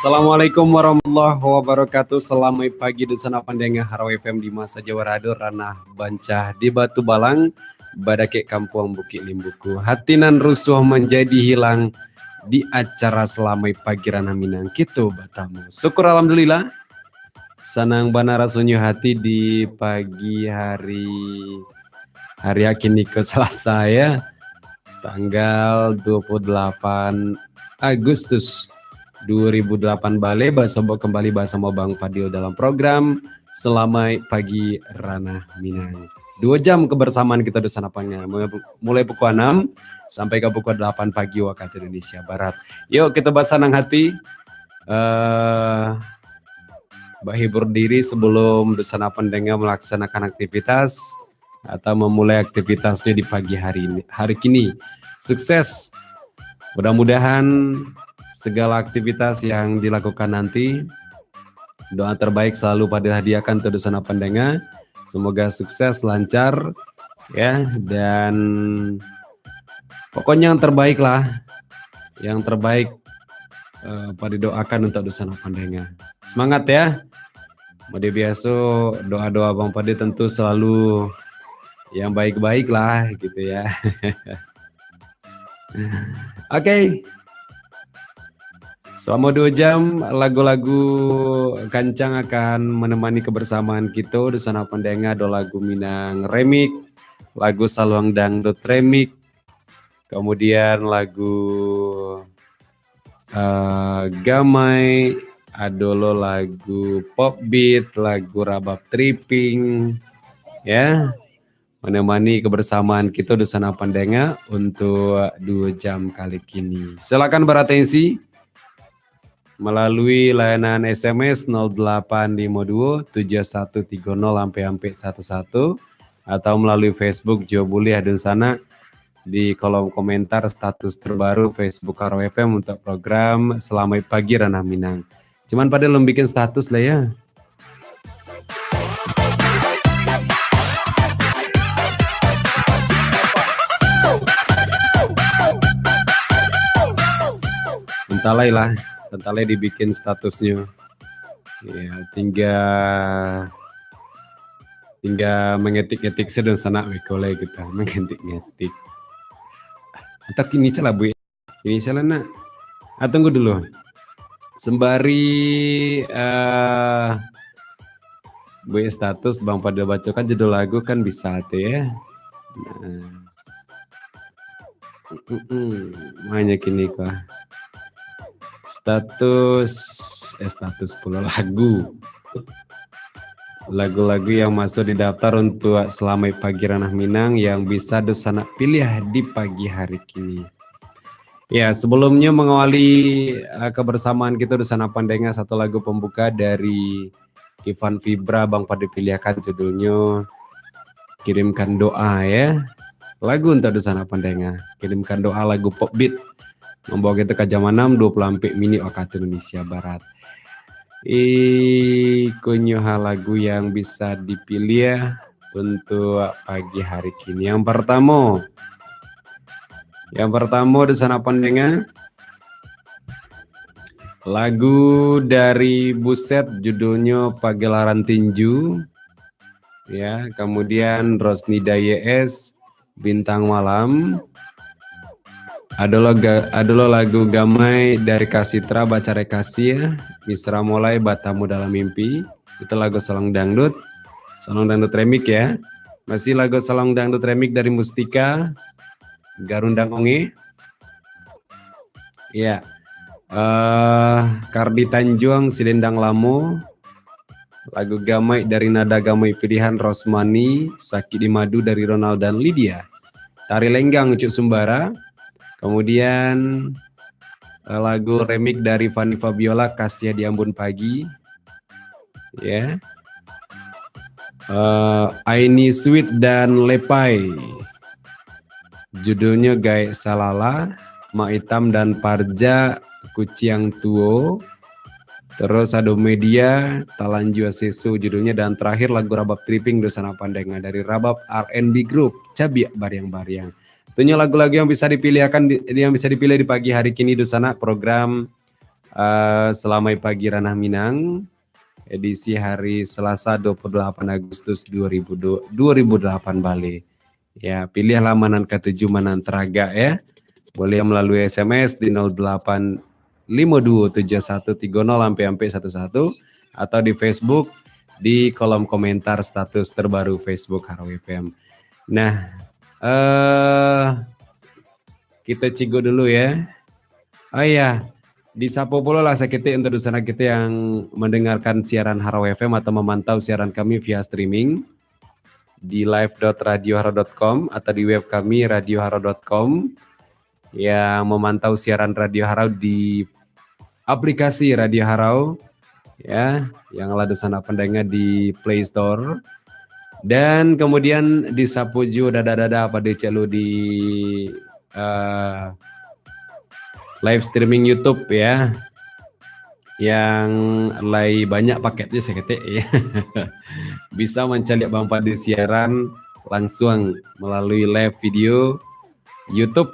Assalamualaikum warahmatullahi wabarakatuh. Selamat pagi dusana pandengar Haro FM di masa Jawa Rado ranah bancah di Batu Balang badake kampung Bukit Limbuku. Hatinan rusuh menjadi hilang di acara Selamai Pagi ranah Minang gitu batamu. Syukur alhamdulillah. Senang bana rasunyu hati di pagi hari yakini ke Selasa ya. Tanggal 28 Agustus 2008 Bale Basobo kembali bersama Bang Fadil dalam program Selamai Pagi Ranah Minang. 2 jam kebersamaan kita di sana mulai pukul 6 sampai ke pukul 8 pagi waktu Indonesia Barat. Yuk kita bahas senang hati. Hibur diri sebelum Dusana Pendengar melaksanakan aktivitas atau memulai aktivitasnya di pagi hari kini. Sukses. Mudah-mudahan segala aktivitas yang dilakukan nanti, doa terbaik selalu pada hadiahkan untuk Dusana Pendengar. Semoga sukses, lancar, ya, dan pokoknya yang terbaik lah. Yang terbaik pada doakan untuk Dusana Pendengar. Semangat ya. Mode biasa doa-doa Bang Pade tentu selalu yang baik-baik lah gitu ya. Oke. Selama 2 jam lagu-lagu kancang akan menemani kebersamaan kita. Dusana Pendengar do lagu Minang remix, lagu Saluang Dangdut remix, kemudian lagu Gamai, adolo lagu pop beat, lagu rabab tripping, ya, menemani kebersamaan kita Dusana Pendengar untuk 2 jam kali ini. Silakan beratensi melalui layanan SMS 0852 7130 sampai 11 atau melalui Facebook Jobuli Adun Sana di kolom komentar status terbaru Facebook Haro FM untuk program Selamat Pagi Ranah Minang. Cuman pada belum bikin status lah ya. Entahlah dibikin statusnya. Ya, tinggal mengetik-ngetik sedang sana wekole kita mengetik-ngetik. Atau ini celah Bu. Ini celah nak. Tunggu dulu. Sembari Bu status Bang pada bacakan judul lagu kan bisa tuh ya. Hanya kini kok. Status pula lagu-lagu yang masuk di daftar untuk Selamat Pagi Ranah Minang yang bisa Dusana pilih di pagi hari kini. Ya, sebelumnya mengawali kebersamaan kita Dusana Pendengar satu lagu pembuka dari Ivan Fibra Bang Pade pilihkan judulnya Kirimkan Doa ya. Lagu untuk Dusana Pendengar, kirimkan doa lagu pop beat. Membawa kita ke jam 6 24 menit waktu Indonesia Barat. Kunyoha lagu yang bisa dipilih ya untuk pagi hari kini. Yang pertama Dusana Pendengar lagu dari Buset judulnya Pagelaran Tinju. Ya, kemudian Rosnida YS Bintang Malam. Adalah lagu Gamai dari Kasitra Baca Rekasi ya. Misra Mulai Batamu Dalam Mimpi. Itu lagu Salong Dangdut remix ya. Masih lagu Salong Dangdut remix dari Mustika Garundang Onge. Ya. Kardi Tanjung Silendang Lamu. Lagu Gamai dari Nada Gamai Pilihan Rosmani. Sakit di Madu dari Ronald dan Lydia. Tari Lenggang Cuk Sumbara. Kemudian lagu remix dari Fanny Fabiola Kasih di Ambon Pagi. Ya. Aini Sweet dan Lepai. Judulnya Gai Salala, Mak Hitam dan Parja Kuciang Tuo. Terus ada Media Talanjua Sesu judulnya, dan terakhir lagu Rabab Tripping Dusana Pendengar dari Rabab R&B Group Cabiak Baryang-Baryang. Tentunya lagu-lagu yang bisa dipilih di pagi hari kini Dusana program Selamai Pagi Ranah Minang, edisi hari Selasa 28 Agustus 2008 Bali. Ya, pilih lamanan ke-7 Manan Teraga ya. Boleh melalui SMS di 08527130 atau di Facebook di kolom komentar status terbaru Facebook Haro FM. Nah, kita cigo dulu ya. Oh iya, di Sapo Polo lah sakit untuk sana kita yang mendengarkan siaran Haro FM atau memantau siaran kami via streaming di live.radioharo.com atau di web kami radioharo.com, yang memantau siaran Radio Harau di aplikasi Radio Harau ya, yang ada sana pendengar di Play Store, dan kemudian di Sapuju dada pada celu di live streaming YouTube ya, yang lay banyak paketnya sekete ya. Bisa mencari Bang Padi siaran langsung melalui live video YouTube.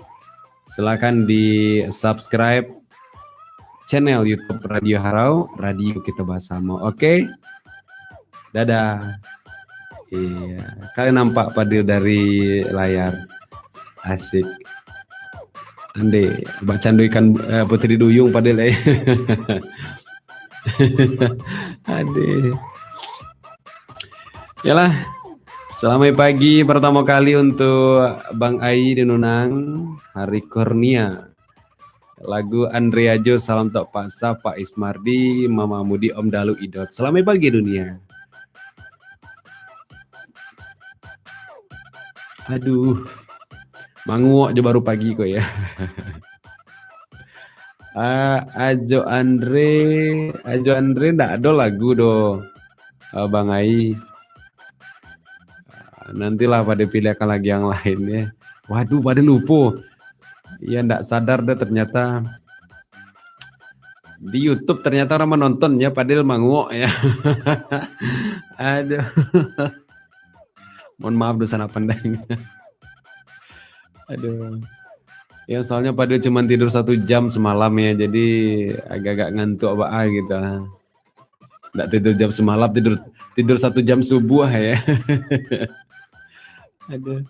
Silakan di subscribe channel YouTube Radio Harau, radio kita bersama. Oke? Dadah. Iya, kalian nampak Padil dari layar. Asik. Ande, bacandu ikan putri duyung Padil. Ade. Yalah, selamat pagi pertama kali untuk Bang Ai di Nunang, Hari Kurnia. Lagu Andrea Jo, Salam Tok Paksa, Pak Ismardi, Mama Mudi, Om Dalu Idot. Selamat pagi dunia. Aduh, manguok aja baru pagi kok ya. Ajo Andre ndak ada lagu do Bang Ai. Nantilah pada pilihkan lagi yang lain ya. Waduh, pada lupa. Ya ndak sadar deh ternyata di YouTube ternyata orang menonton ya, padahal manguok ya. Aduh. Mohon maaf dosa pandang. Aduh. Ya soalnya padahal cuma tidur 1 jam semalam ya, jadi agak-agak ngantuk apa gitu. Nggak tidur jam semalam, tidur 1 jam subuh ya. Aduh.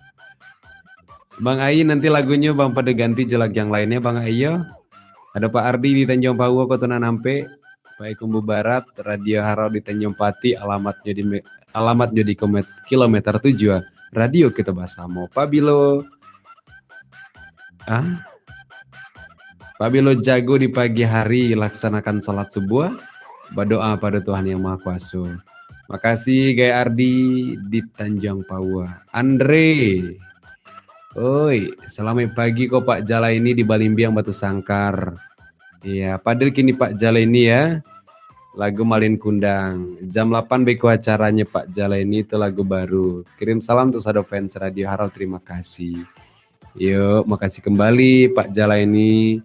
Bang Ai, nanti lagunya Bang pada ganti jelag yang lainnya Bang Ayo. Ada Pak Ardi di Tanjung Pawu, Kota Nampe, Pak Ikumbu Barat, Radio Harau di Tanjung Pati, alamatnya di kilometer 7. Radio kita bersama. Pak Bilo jago di pagi hari laksanakan sholat subuh, berdoa pada Tuhan Yang Maha Kuasa. Makasih Gaya Ardi di Tanjung Paua. Andre, oi, selamat pagi kok Pak Jala ini di Balimbiang Batu Sangkar. Iya, padahal kini Pak Jala ini ya, lagu Malin Kundang. Jam 8 beko acaranya Pak Jala ini, itu lagu baru. Kirim salam untuk Sado fans Radio Harau, terima kasih. Yuk, makasih kembali Pak Jala ini.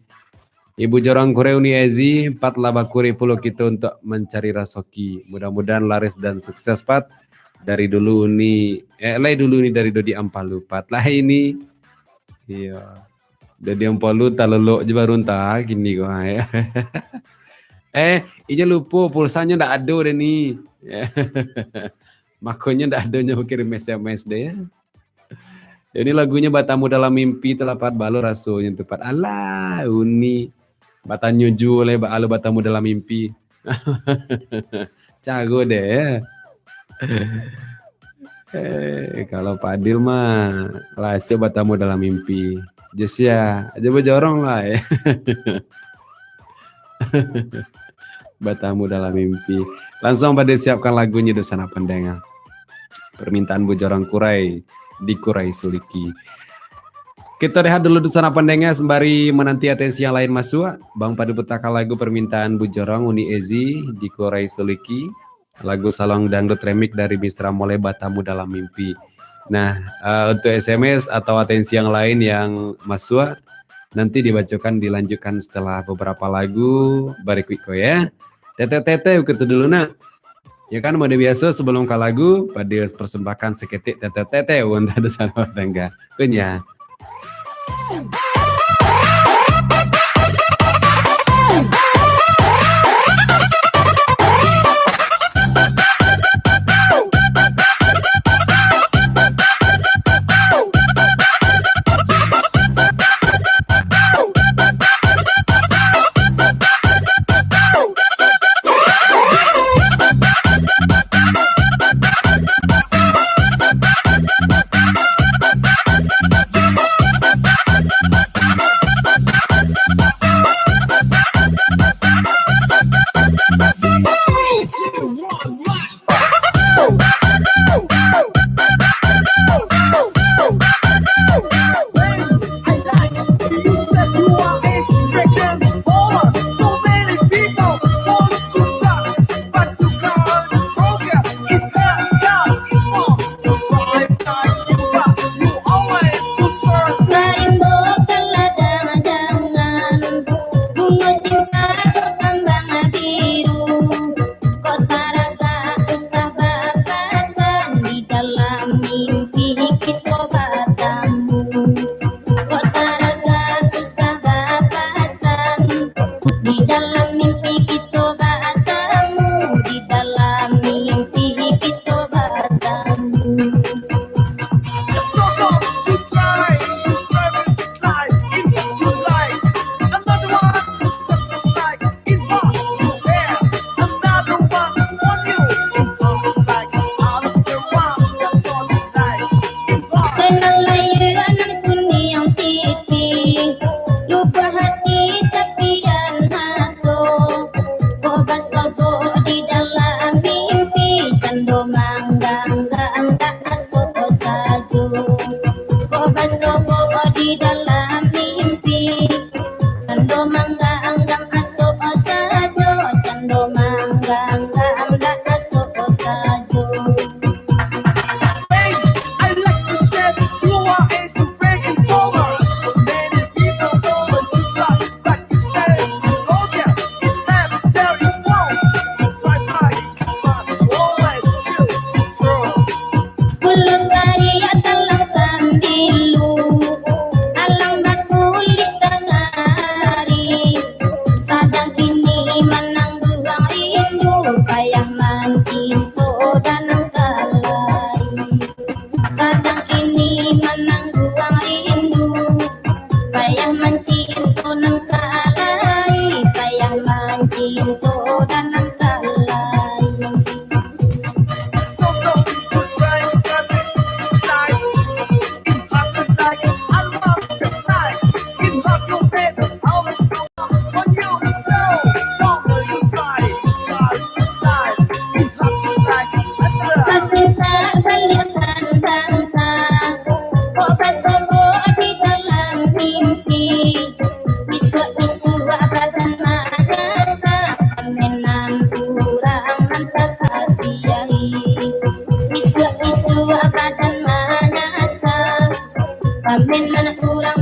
Ibu Jorang Kureuni Ezi, 4 laba kuri puluh kita untuk mencari rasoki. Mudah-mudahan laris dan sukses Pat. Dari dulu ini, dari Dodi Ampalu Pat. Lah ini, iya. Dodi Ampalu talelok je baru entah gini kok ya. Ini lupa pulsanya ndak ada deh nih. Makanya ndak ada nyoba kirim SMS deh ya. Ini lagunya Batamu Dalam Mimpi telapat balo rasanya tepat. Alah, uni. Batanyo jule baalo Batamu Dalam Mimpi. Cago deh ya. Kalau Pak Adil mah lah coba Batamu Dalam Mimpi. Just ya, aja bojorong lah ya. Batamu Dalam Mimpi. Langsung pada siapkan lagunya di sana pendengar. Permintaan Bojorong Kurai di Kurai Suliki. Kita rehat dulu di sana pendengar sembari menanti atensi yang lain masuk. Bang Padu petaka lagu permintaan Bujorong Uni Ezi di Kurai Suliki. Lagu Salong Dangdut Remix dari Misra Mole Batamu Dalam Mimpi. Nah, untuk SMS atau atensi yang lain yang masuk nanti dilanjutkan setelah beberapa lagu berikut ya. Tete begitu dulu nak. Ya kan mode biasa sebelum ke lagu pada persembahkan seketik tete untuk ada sana tangga. Kunya.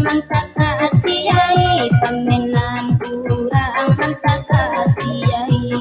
mantap kasiai, pamenan kurang mantap kasiai.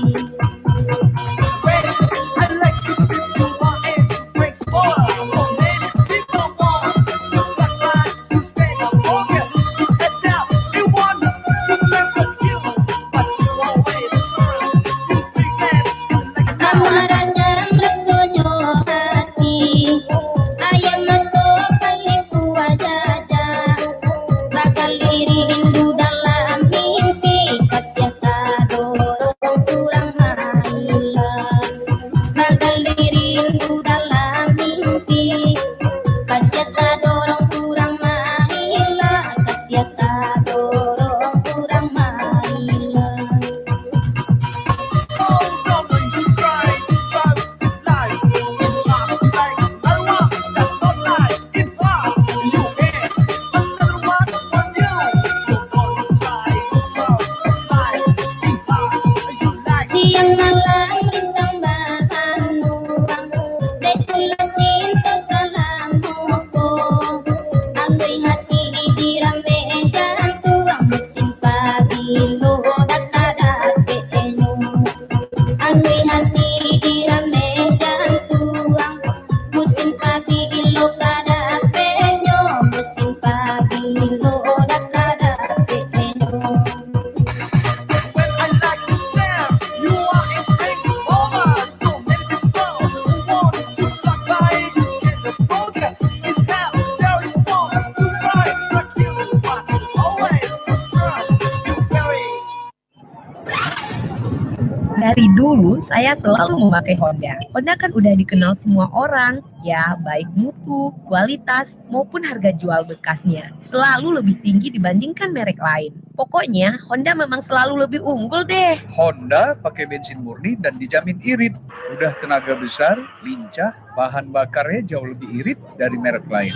Dari dulu saya selalu memakai Honda. Honda kan udah dikenal semua orang, ya baik mutu, kualitas, maupun harga jual bekasnya. Selalu lebih tinggi dibandingkan merek lain. Pokoknya Honda memang selalu lebih unggul deh. Honda pakai bensin murni dan dijamin irit. Udah tenaga besar, lincah, bahan bakarnya jauh lebih irit dari merek lain.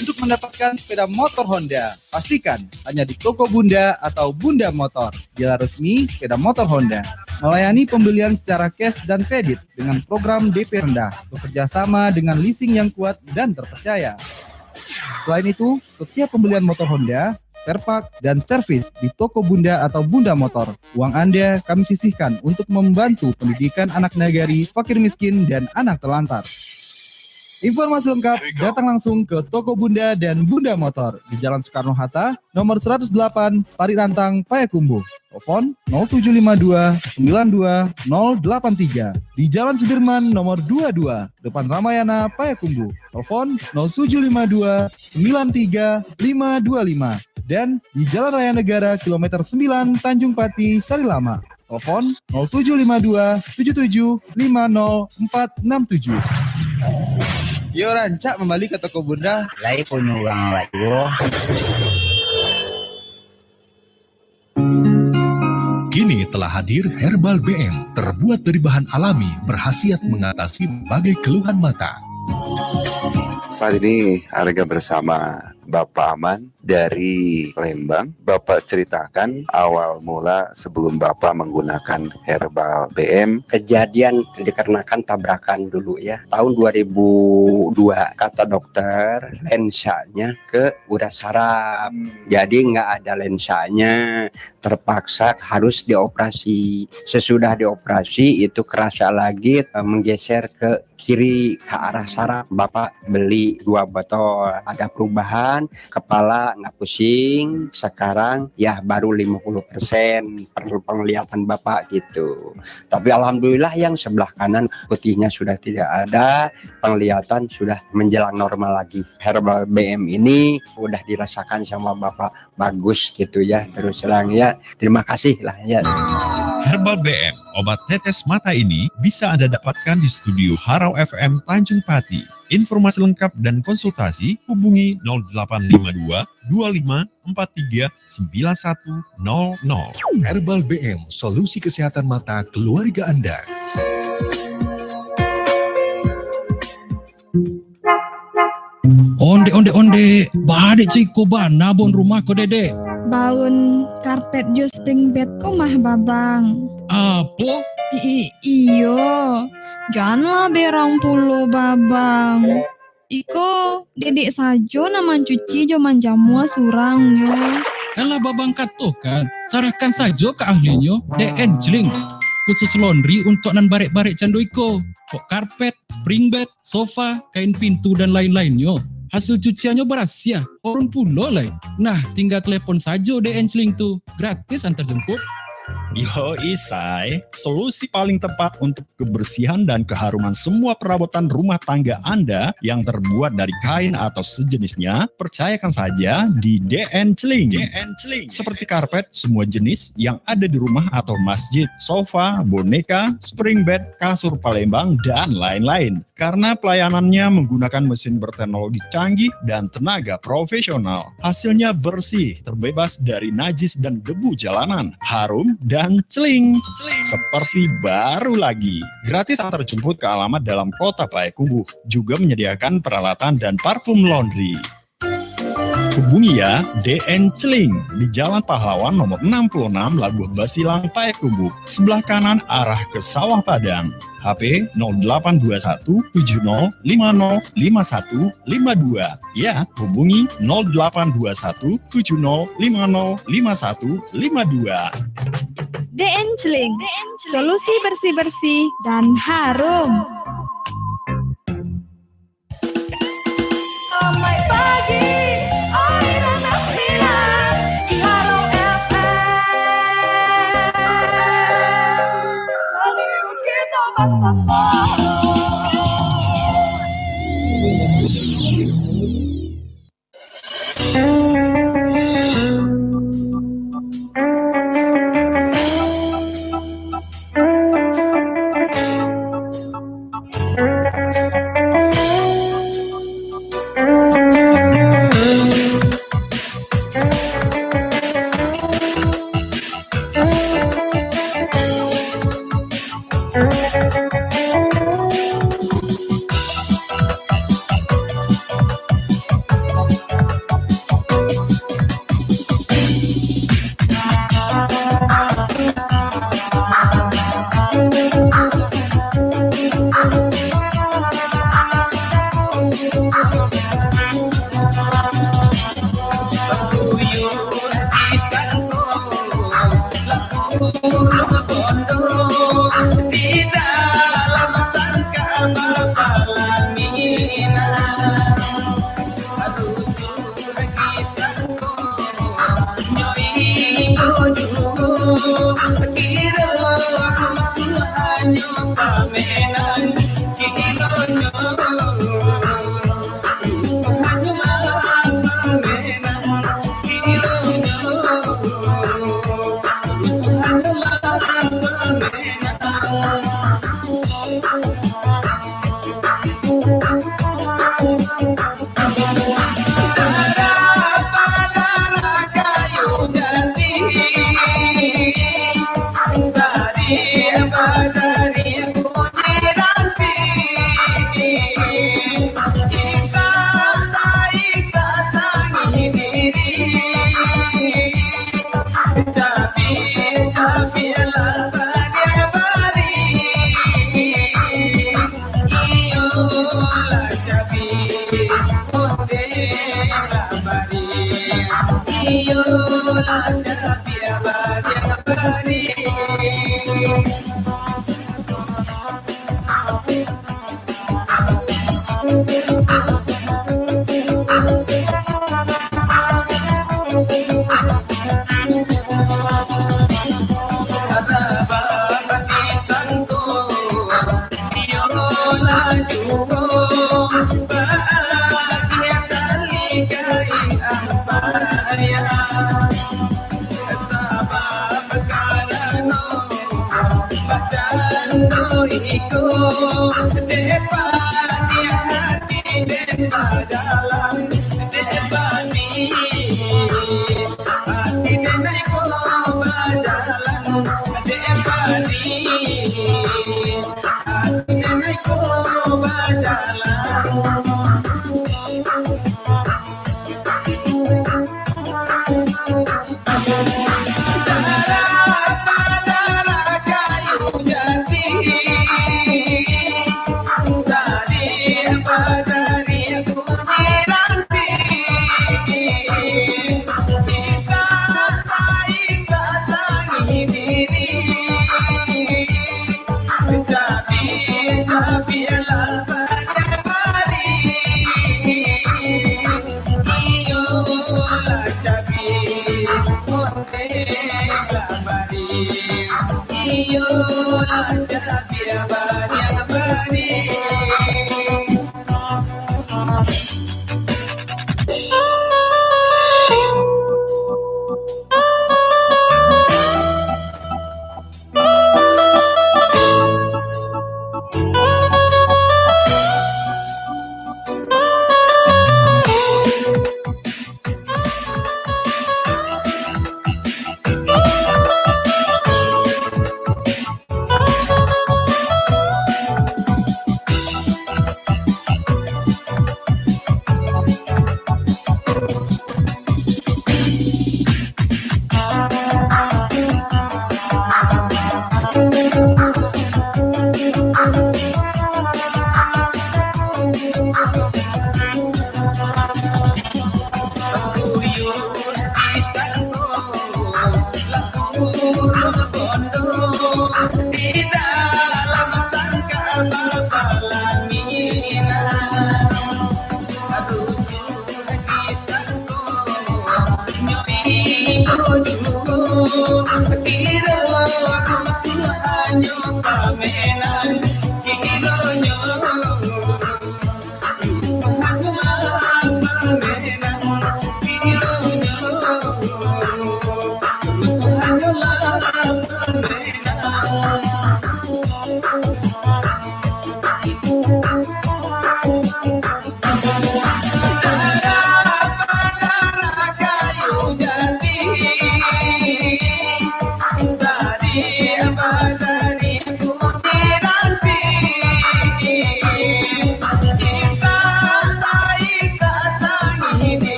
Untuk mendapatkan sepeda motor Honda, pastikan hanya di toko Bunda atau Bunda Motor, dealer resmi sepeda motor Honda. Melayani pembelian secara cash dan kredit dengan program DP rendah, bekerja sama dengan leasing yang kuat dan terpercaya. Selain itu, setiap pembelian motor Honda, spare part, dan servis di toko Bunda atau Bunda Motor, uang Anda kami sisihkan untuk membantu pendidikan anak nagari, fakir miskin, dan anak telantar. Informasi lengkap datang langsung ke toko Bunda dan Bunda Motor di Jalan Soekarno-Hatta, nomor 108, Parirantang, Payakumbuh. Telepon 0752 92 083. Di Jalan Sudirman nomor 22, depan Ramayana, Payakumbuh. Telepon 0752 93 525. Dan di Jalan Raya Negara kilometer 9, Tanjung Pati, Sarilama. Telepon 0752 77 50 467. Yo rancak kembali ke toko Bunda. Lai punya uang lagi. Kini telah hadir Herbal BM, terbuat dari bahan alami, berkhasiat mengatasi berbagai keluhan mata. Saat ini Arga bersama Bapak Aman dari Lembang. Bapak ceritakan awal mula sebelum Bapak menggunakan Herbal BM. Kejadian dikarenakan tabrakan dulu ya. Tahun 2002 kata dokter lensanya ke urat saraf. Jadi nggak ada lensanya, terpaksa harus dioperasi. Sesudah dioperasi itu kerasa lagi menggeser ke kiri ke arah saraf. Bapak beli 2 botol, ada perubahan, kepala nggak pusing. Sekarang ya baru 50% penglihatan Bapak gitu. Tapi alhamdulillah yang sebelah kanan putihnya sudah tidak ada, penglihatan sudah menjelang normal lagi. Herbal BM ini udah dirasakan sama Bapak bagus gitu ya, terus terang ya. Terima kasih lah ya. Herbal BM, obat tetes mata ini bisa Anda dapatkan di studio Harau FM Tanjung Pati. Informasi lengkap dan konsultasi hubungi 0852 25 43 9100. Herbal BM, solusi kesehatan mata keluarga Anda. Onde, badik ciko ba nabon rumah ko dede. Baun karpet jo spring bed ko mah babang. Apa? Iyo, janganlah berang puluh babang. Iko, dedek sajo naman cuci joman jamu surangnya. Kalau babang katokan, sarahkan saja ke ahlinya DN Celing. Khusus laundry untuk nan barek-barek candu iko. Kok karpet, spring bed, sofa, kain pintu dan lain-lainnya. Hasil cuciannya berhasil, orang pulau lah. Nah, tinggal telepon saja DN Celing tuh, gratis antar jemput. Yo Isai, solusi paling tepat untuk kebersihan dan keharuman semua perabotan rumah tangga Anda yang terbuat dari kain atau sejenisnya, percayakan saja di DN Celing. Seperti karpet, semua jenis yang ada di rumah atau masjid, sofa, boneka, spring bed, kasur Palembang, dan lain-lain. Karena pelayanannya menggunakan mesin berteknologi canggih dan tenaga profesional. Hasilnya bersih, terbebas dari najis dan debu jalanan, harum, dan celing. Seperti baru lagi. Gratis antar jemput ke alamat dalam kota Payakumbuh. Juga menyediakan peralatan dan parfum laundry. Hubungi ya DN Celing di Jalan Pahlawan nomor 66 Labuh Basilang Payakumbuh. Sebelah kanan arah ke Sawah Padang. HP 0821 70 50 5152. Ya, hubungi 0821 70 50 5152. DN Celing, solusi bersih-bersih dan harum. Selamat pagi, Aira Nafila, Halo FM. Radio kita bersama. Dari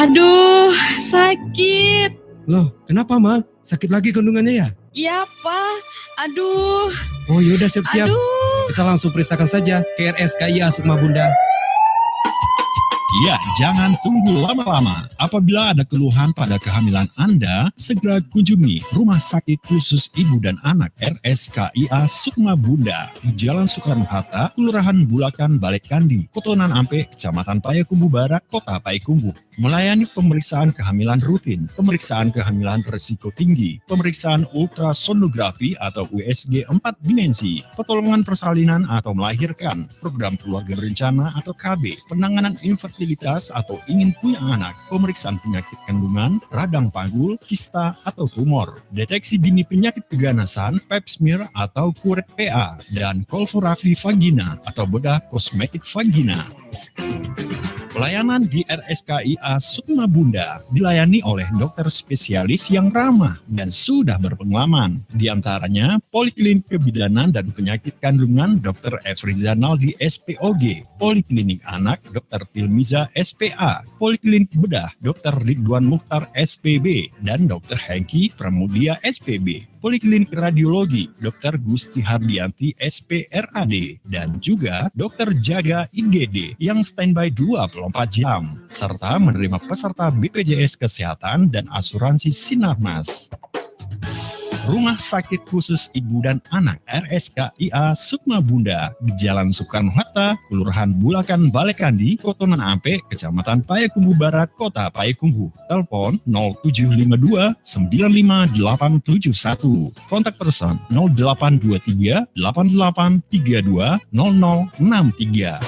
Aduh, sakit. Loh, kenapa Ma? Sakit lagi kandungannya ya? Iya, Pak. Aduh. Oh yaudah siap-siap. Aduh. Kita langsung periksakan saja ke RSKIA Sukma Bunda. Ya, jangan tunggu lama-lama. Apabila ada keluhan pada kehamilan Anda, segera kunjungi Rumah Sakit Khusus Ibu dan Anak RSKIA Sukma Bunda di Jalan Soekarno-Hatta, Kelurahan Bulakan, Balekandi, Kotonan Ampe, Kecamatan Payakumbuh Barat, Kota Payakumbuh. Melayani pemeriksaan kehamilan rutin, pemeriksaan kehamilan berisiko tinggi, pemeriksaan ultrasonografi atau USG 4 dimensi, pertolongan persalinan atau melahirkan, program keluarga berencana atau KB, penanganan infertilitas atau ingin punya anak, pemeriksaan penyakit kandungan, radang panggul, kista atau tumor, deteksi dini penyakit keganasan, pap smear atau kuret PA, dan kolforafi vagina atau bedah kosmetik vagina. Pelayanan di RSKIA Sukma Bunda dilayani oleh dokter spesialis yang ramah dan sudah berpengalaman. Di antaranya Poliklinik Kebidanan dan Penyakit Kandungan Dr. Efrizanaldi SPOG, Poliklinik Anak Dr. Tilmiza SPA, Poliklinik Bedah Dr. Ridwan Mukhtar SPB, dan Dr. Hengki Pramudia SPB. Poliklinik Radiologi Dr. Gusti Hardianti SPRAD, dan juga Dr. Jaga IGD yang standby 24 jam, serta menerima peserta BPJS Kesehatan dan Asuransi Sinarmas. Rumah Sakit Khusus Ibu dan Anak RSKIA Sukma Bunda di Jalan Soekarno-Hatta, Kelurahan Bulakan, Balekandi, Kotonan Ampe, Kecamatan Payakumbuh Barat, Kota Payakumbuh. Telepon 0752 95871. Kontak person 0823 8832 0063.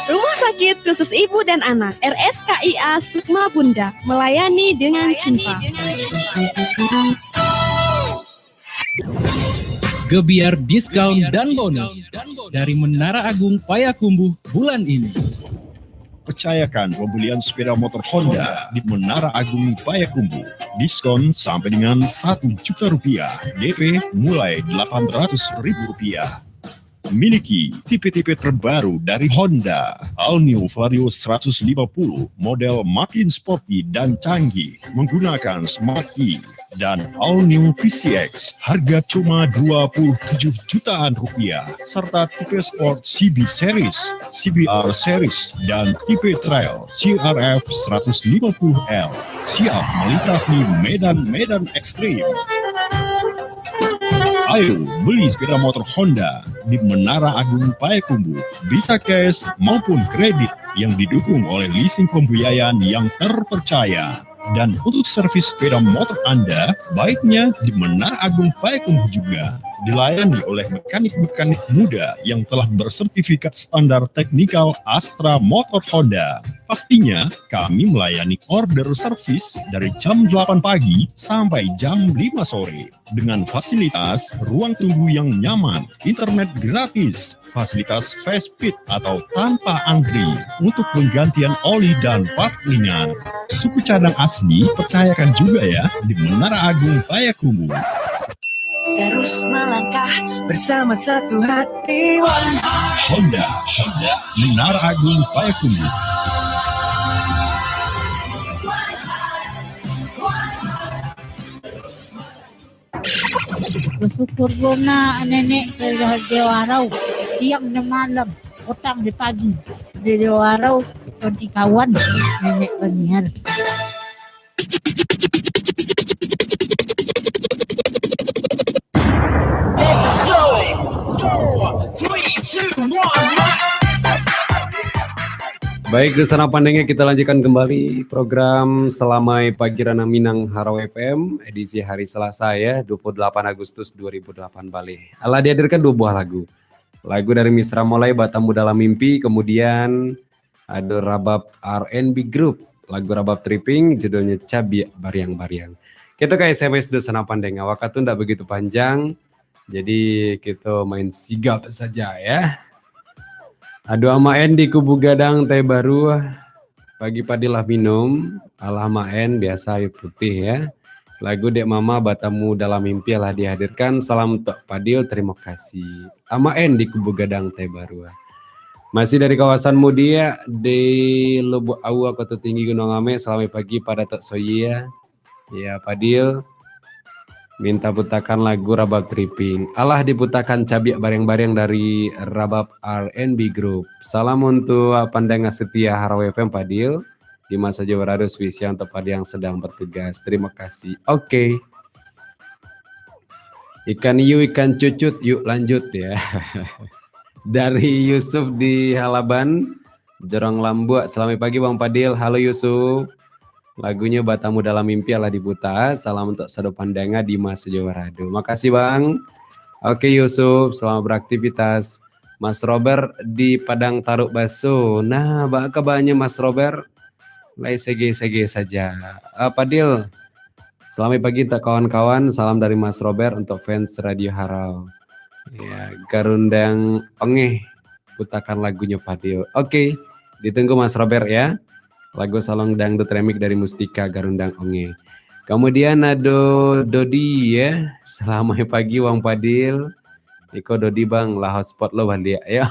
Rumah Sakit Khusus Ibu dan Anak RSKIA Sukma Bunda melayani dengan cinta. Gebiar diskon dan bonus dari Menara Agung Payakumbuh bulan ini. Percayakan pembelian sepeda motor Honda di Menara Agung Payakumbuh. Diskon sampai dengan Rp1 juta. DP mulai Rp800.000. Miliki tipe-tipe terbaru dari Honda. All New Vario 150, model makin sporty dan canggih, menggunakan Smart Key. Dan All New PCX, harga cuma Rp27 jutaan, serta tipe Sport CB Series, CBR Series, dan tipe Trail CRF 150L. Siap melintasi medan-medan ekstrim. Ayo beli sepeda motor Honda di Menara Agung Payakumbuh. Bisa cash maupun kredit yang didukung oleh leasing pembiayaan yang terpercaya. Dan untuk servis sepeda motor Anda, baiknya di Menara Agung Payakumbuh juga. Dilayani oleh mekanik-mekanik muda yang telah bersertifikat standar teknikal Astra Motor Honda. Pastinya kami melayani order servis dari jam 8 pagi sampai jam 5 sore. Dengan fasilitas ruang tunggu yang nyaman, internet gratis, fasilitas fast speed atau tanpa antri untuk penggantian oli dan part ringan. Suku cadang asli percayakan juga ya di Menara Agung Payakumbuh. Terus melangkah bersama satu hati. Honda, Menara Agung Payakumbuh. Bersyukur guna nenek ke Dewarau siang dan malam, petang di pagi. Di Dewarau ganti kawan nenek penyiar. Baik, Desana Pandengnya kita lanjutkan kembali program Selamai Pagi Ranah Minang Harau FM edisi hari Selasa ya 28 Agustus 2008 Bali. Allah dihadirkan 2 buah lagu. Lagu dari Misra Mulai Batamu Dalam Mimpi, kemudian ada Rabab R&B Group, lagu Rabab Tripping judulnya Cabi Bariang-Bariang. Kita ke SMS Desana Pandengnya, waktu tidak begitu panjang. Jadi kita main sigap saja ya. Aduh amaen di kubu gadang teh baru pagi padilah minum alah maen biasa air putih ya. Lagu Dek Mama Batamu Dalam Mimpi lah dihadirkan. Salam untuk Padil, terima kasih. Amaen di kubu gadang teh baru. Masih dari kawasan Mudia di Lubuk Awa Kota Tinggi Gunung Ame. Selamat pagi pada Tok Soya. Ya Padil minta putakan lagu Rabab Tripping. Allah diputakan Cabiak Bareng-Bareng dari Rabab R&B Group. Salam untuk pandangan setia Harau FM Padil. Di masa Jawa Radio spesial untuk Padil yang sedang bertugas. Terima kasih. Oke. Ikan hiu, ikan cucut, yuk lanjut ya. Dari Yusuf di Halaban, Jorong Lambuak. Selamat pagi Bang Padil. Halo Yusuf. Lagunya Batamu Dalam Mimpi Allah dibuta. Salam untuk Sado Pandanga di masa Jawa Radio. Makasih Bang. Oke Yusuf, selamat beraktivitas. Mas Robert di Padang Taruk Baso. Nah, kabarnya Mas Robert? Lai sege-sege saja. Padil, selamat pagi untuk kawan-kawan. Salam dari Mas Robert untuk fans Radio Harau. Ya, Garundang Ongeh, putakan lagunya Padil. Oke, ditunggu Mas Robert ya. Lagu Salong Dangdut Remix dari Mustika Garundang Onge. Kemudian ada Dodi ya. Selamat pagi Wang Padil. Iko Dodi Bang, lah hotspot lo balik ya.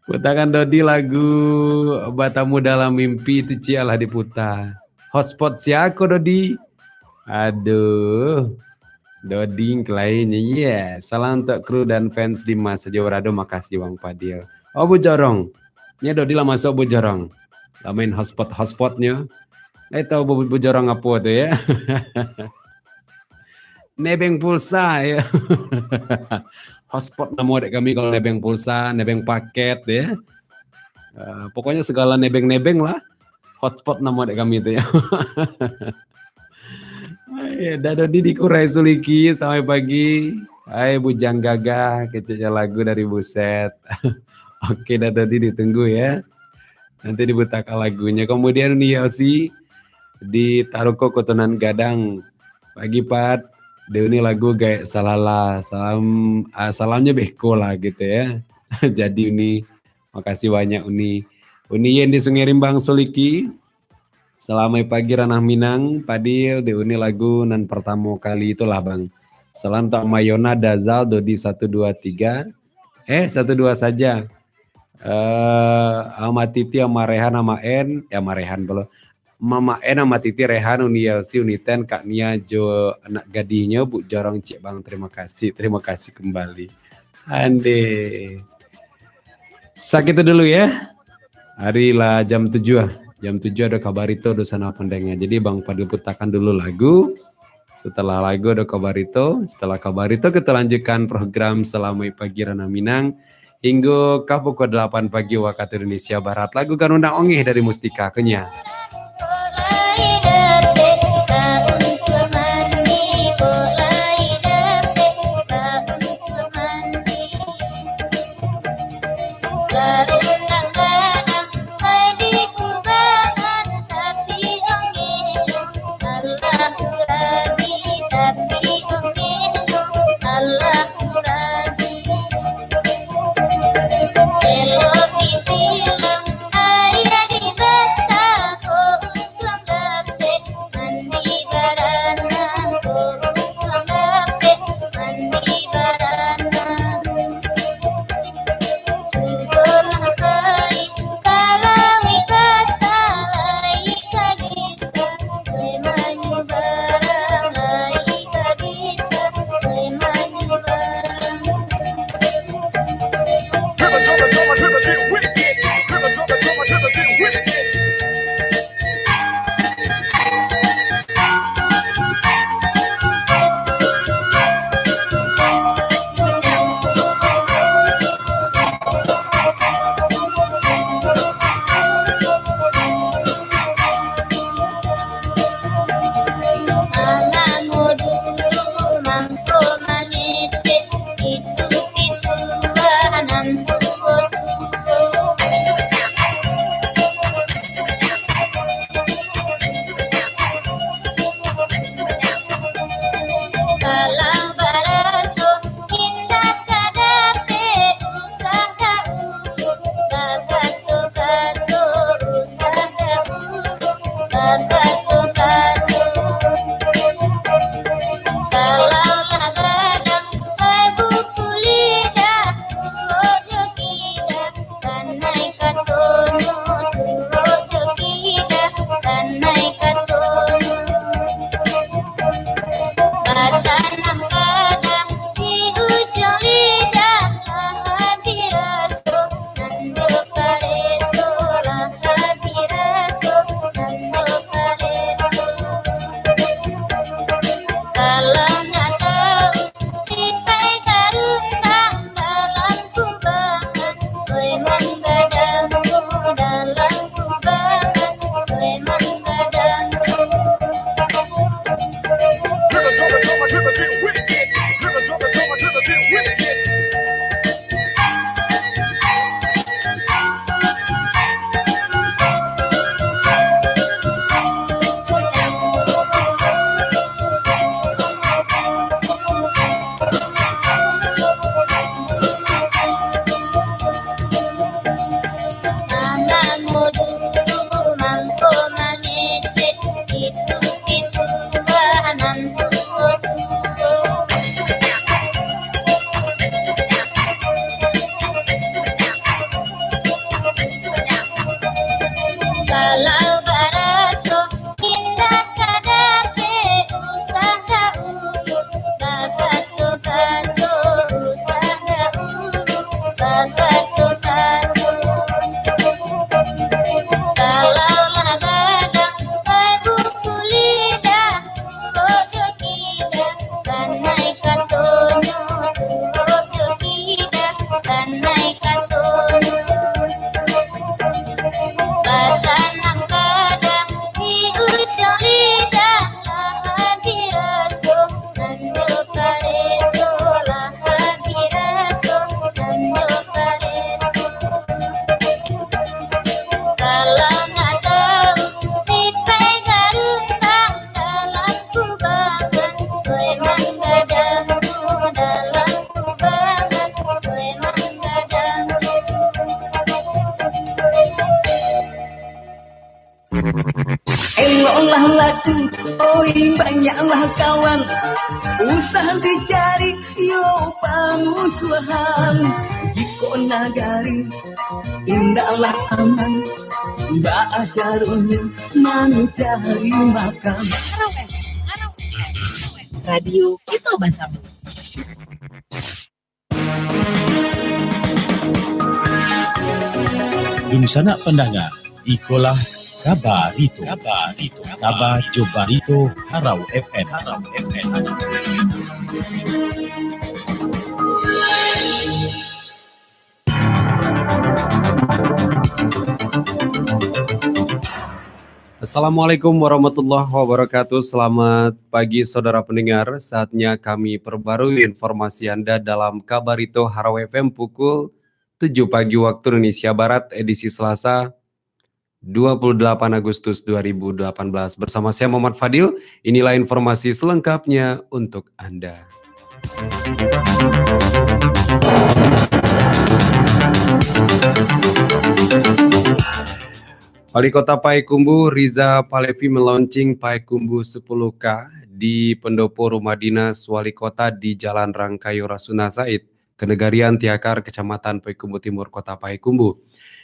Putakan Dodi lagu Batamu Dalam Mimpi itu cialah diputar. Hotspot siako Dodi. Aduh. Dodi lainnya ya. Salam untuk kru dan fans di masa Jawa Radio. Makasih Wang Padil. Oh Bu Jorong. Nya Dodi lah masuk bujorong. Lah main hotspotnya. Tahu bujorong apa tuh ya? Nebeng pulsa ya. Hotspot nama dek kami kalau nebeng pulsa, nebeng paket ya. Pokoknya segala nebeng-nebeng lah. Hotspot nama dek kami itu ya. Dodi dikurai suliki sampai pagi. Hai Bujang Gagah, kecilnya lagu dari Buset. Oke, tadi ditunggu ya. Nanti dibutakan lagunya. Kemudian nih Yosi di Taruko Kotonan Gadang. Pagi Pat. Dia ini lagu kayak salam salamnya beko lah gitu ya. Jadi Uni, makasih banyak Uni. Uni yang di Sungai Rimbang Soliki. Selamat pagi Ranah Minang, Padil, di Uni lagu nan pertama kali itulah Bang. Salam tak Mayona, Dazal, Dodi 123. 1 2 saja. Ama Titi, ama Rehan, ama N, ama Rehan belum. Mama N sama Titi Rehan Uni Yelsi Uniten Kak Nia Jo anak gadihnya Bu Jorong Cik Bang, terima kasih kembali. Ande sakit dulu ya. Hari lah jam 7 ada kabarito dosana pendengnya. Jadi Bang Fadil putarkan dulu lagu. Setelah lagu ada kabarito. Setelah kabarito kita lanjutkan program Selamai Pagi Ranah Minang hingga ke pukul 8 pagi waktu Indonesia Barat. Lagu kan undang ongeh dari Mustika Kenya. Televisi ayah di mataku, laku, oi banyaklah kawan. Usah dicari yo pamusuhan. Jiko nagari indahlah aman. Mbak ajaronya manu cari makan. Radio Kita Bersama. Dunsana pendengar, ikolah kabar itu, kabar Jobarito Harau FM. Assalamualaikum warahmatullahi wabarakatuh. Selamat pagi saudara pendengar. Saatnya kami perbarui informasi Anda dalam Kabarito Harau FM pukul 7 pagi waktu Indonesia Barat, edisi Selasa 28 Agustus 2018. Bersama saya Muhammad Fadil, inilah informasi selengkapnya untuk Anda. Wali Kota Payakumbuh Riza Palevi melaunching Payakumbuh 10K di pendopo rumah dinas Wali Kota di Jalan Rangkayo Rasuna Said, Kenegarian Tiakar, Kecamatan Payakumbuh Timur, Kota Payakumbuh.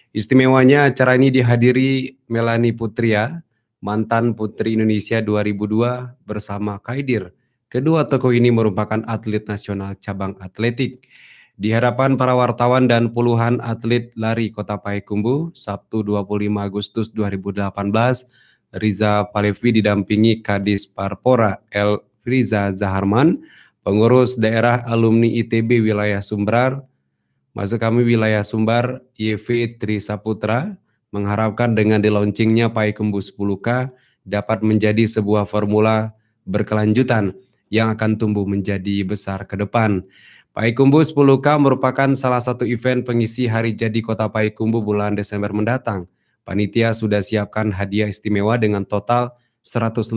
Istimewanya acara ini dihadiri Melani Putria, mantan Putri Indonesia 2002 bersama Kaidir. Kedua tokoh ini merupakan atlet nasional cabang atletik. Di hadapan para wartawan dan puluhan atlet lari Kota Payakumbuh, Sabtu 25 Agustus 2018, Riza Palevi didampingi Kadis Parpora El Friza Zaharman, pengurus daerah alumni ITB wilayah Sumbar, maksud kami wilayah Sumbar, YV Tri Saputra, mengharapkan dengan dilaunchingnya Payakumbuh 10K dapat menjadi sebuah formula berkelanjutan yang akan tumbuh menjadi besar ke depan. Payakumbuh 10K merupakan salah satu event pengisi hari jadi Kota Payakumbuh bulan Desember mendatang. Panitia sudah siapkan hadiah istimewa dengan total 150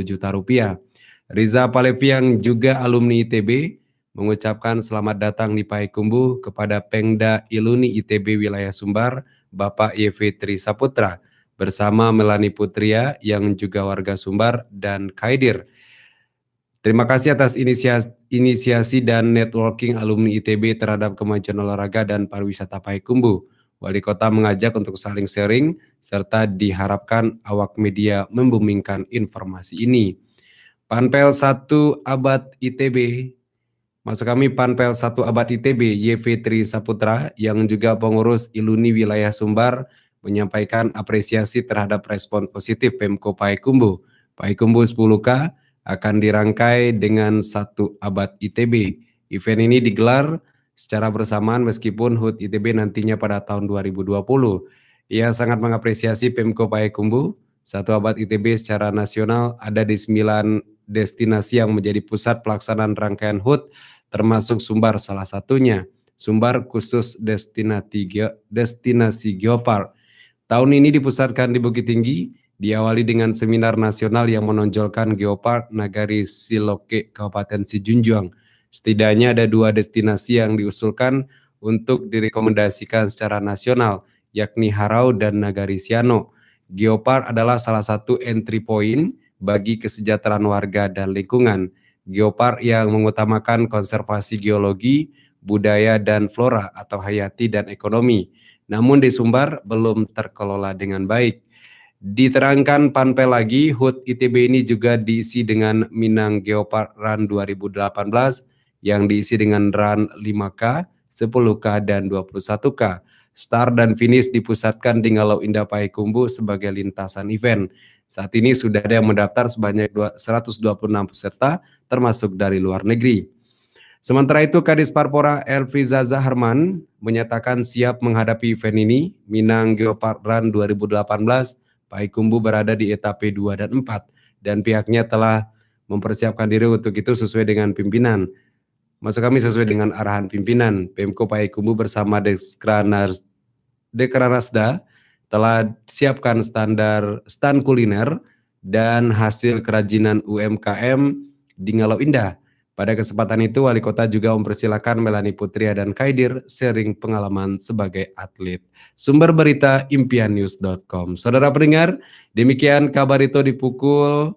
juta rupiah. Riza Palevi yang juga alumni ITB mengucapkan selamat datang di Payakumbuh kepada Pengda Iluni ITB wilayah Sumbar, Bapak YV Tri Saputra, bersama Melani Putria yang juga warga Sumbar dan Kaidir. Terima kasih atas inisiasi dan networking alumni ITB terhadap kemajuan olahraga dan pariwisata Payakumbuh. Wali Kota mengajak untuk saling sharing serta diharapkan awak media membumingkan informasi ini. Panpel 1 Abad ITB, maksud kami Panpel 1 Abad ITB YV Tri Saputra yang juga pengurus Iluni wilayah Sumbar menyampaikan apresiasi terhadap respon positif Pemko Payakumbuh. Payakumbuh 10K akan dirangkai dengan 1 Abad ITB. Event ini digelar secara bersamaan meskipun HUT ITB nantinya pada tahun 2020. Ia sangat mengapresiasi Pemko Payakumbuh, 1 Abad ITB secara nasional ada di 9 destinasi yang menjadi pusat pelaksanaan rangkaian HUT, termasuk Sumbar salah satunya. Sumbar khusus destinasi Geopark. Tahun ini dipusatkan di Bukit Tinggi, diawali dengan seminar nasional yang menonjolkan Geopark Nagari Siloke Kabupaten Sijunjuang. Setidaknya ada 2 destinasi yang diusulkan untuk direkomendasikan secara nasional, yakni Harau dan Nagari Siano. Geopark adalah salah satu entry point bagi kesejahteraan warga dan lingkungan. Geopark yang mengutamakan konservasi geologi, budaya dan flora atau hayati dan ekonomi. Namun di Sumbar belum terkelola dengan baik. Diterangkan Panpel lagi, HUT ITB ini juga diisi dengan Minang Geopark Run 2018 yang diisi dengan Run 5K, 10K, dan 21K. Start dan finish dipusatkan di Ngalau Indah Payakumbuh sebagai lintasan event. Saat ini sudah ada yang mendaftar sebanyak 126 peserta, termasuk dari luar negeri. Sementara itu, Kadis Parpora Elfriza Zaharman menyatakan siap menghadapi event ini. Minang Geopark Run 2018 Payakumbuh berada di etape 2 dan 4 dan pihaknya telah mempersiapkan diri untuk itu sesuai dengan pimpinan. Maksud kami sesuai dengan arahan pimpinan. Pemko Payakumbuh bersama Dekranasda telah siapkan stand kuliner dan hasil kerajinan UMKM di Ngalau Indah. Pada kesempatan itu, Wali Kota juga mempersilahkan Melani Putria dan Kaidir sharing pengalaman sebagai atlet. Sumber berita impiannews.com. Saudara pendengar, demikian kabar itu di pukul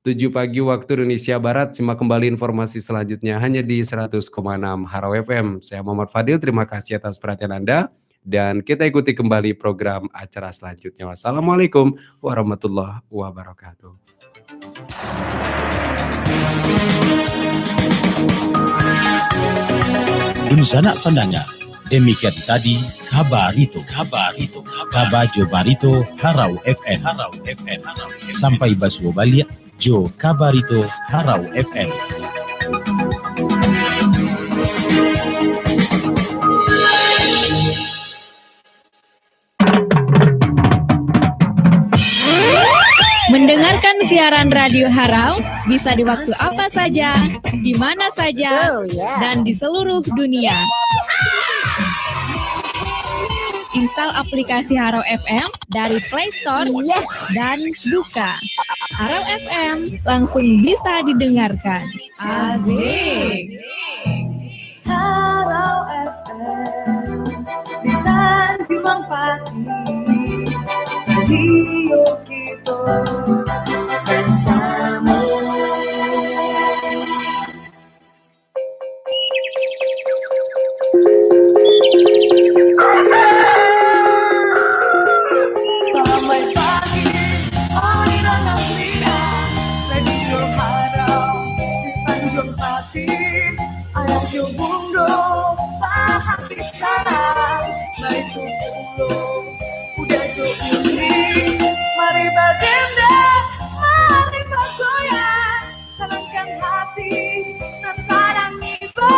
7 pagi waktu Indonesia Barat. Simak kembali informasi selanjutnya hanya di 100,6 Harau FM. Saya Muhammad Fadil, terima kasih atas perhatian Anda. Dan kita ikuti kembali program acara selanjutnya. Wassalamualaikum warahmatullahi wabarakatuh. Dun sanak pendengar, demikian tadi kabar itu, kabar Barito Harau FM, sampai basuh balik Jo kabar itu Harau FM. Mendengarkan siaran Radio Harau bisa di waktu apa saja, di mana saja, dan di seluruh dunia. Install aplikasi Harau FM dari Play Store dan buka. Harau FM langsung bisa didengarkan. Asik. Harau FM dan dimanfaati radio kita bersama. Selamat pagi, Aira Nasrina, Radio Harau di Tanjung Pati, ayah Jubundo, paham di sana, baik pulau, udah ini, mari bagenda, mari bergoyang, senangkan hati, dan sarang ibu,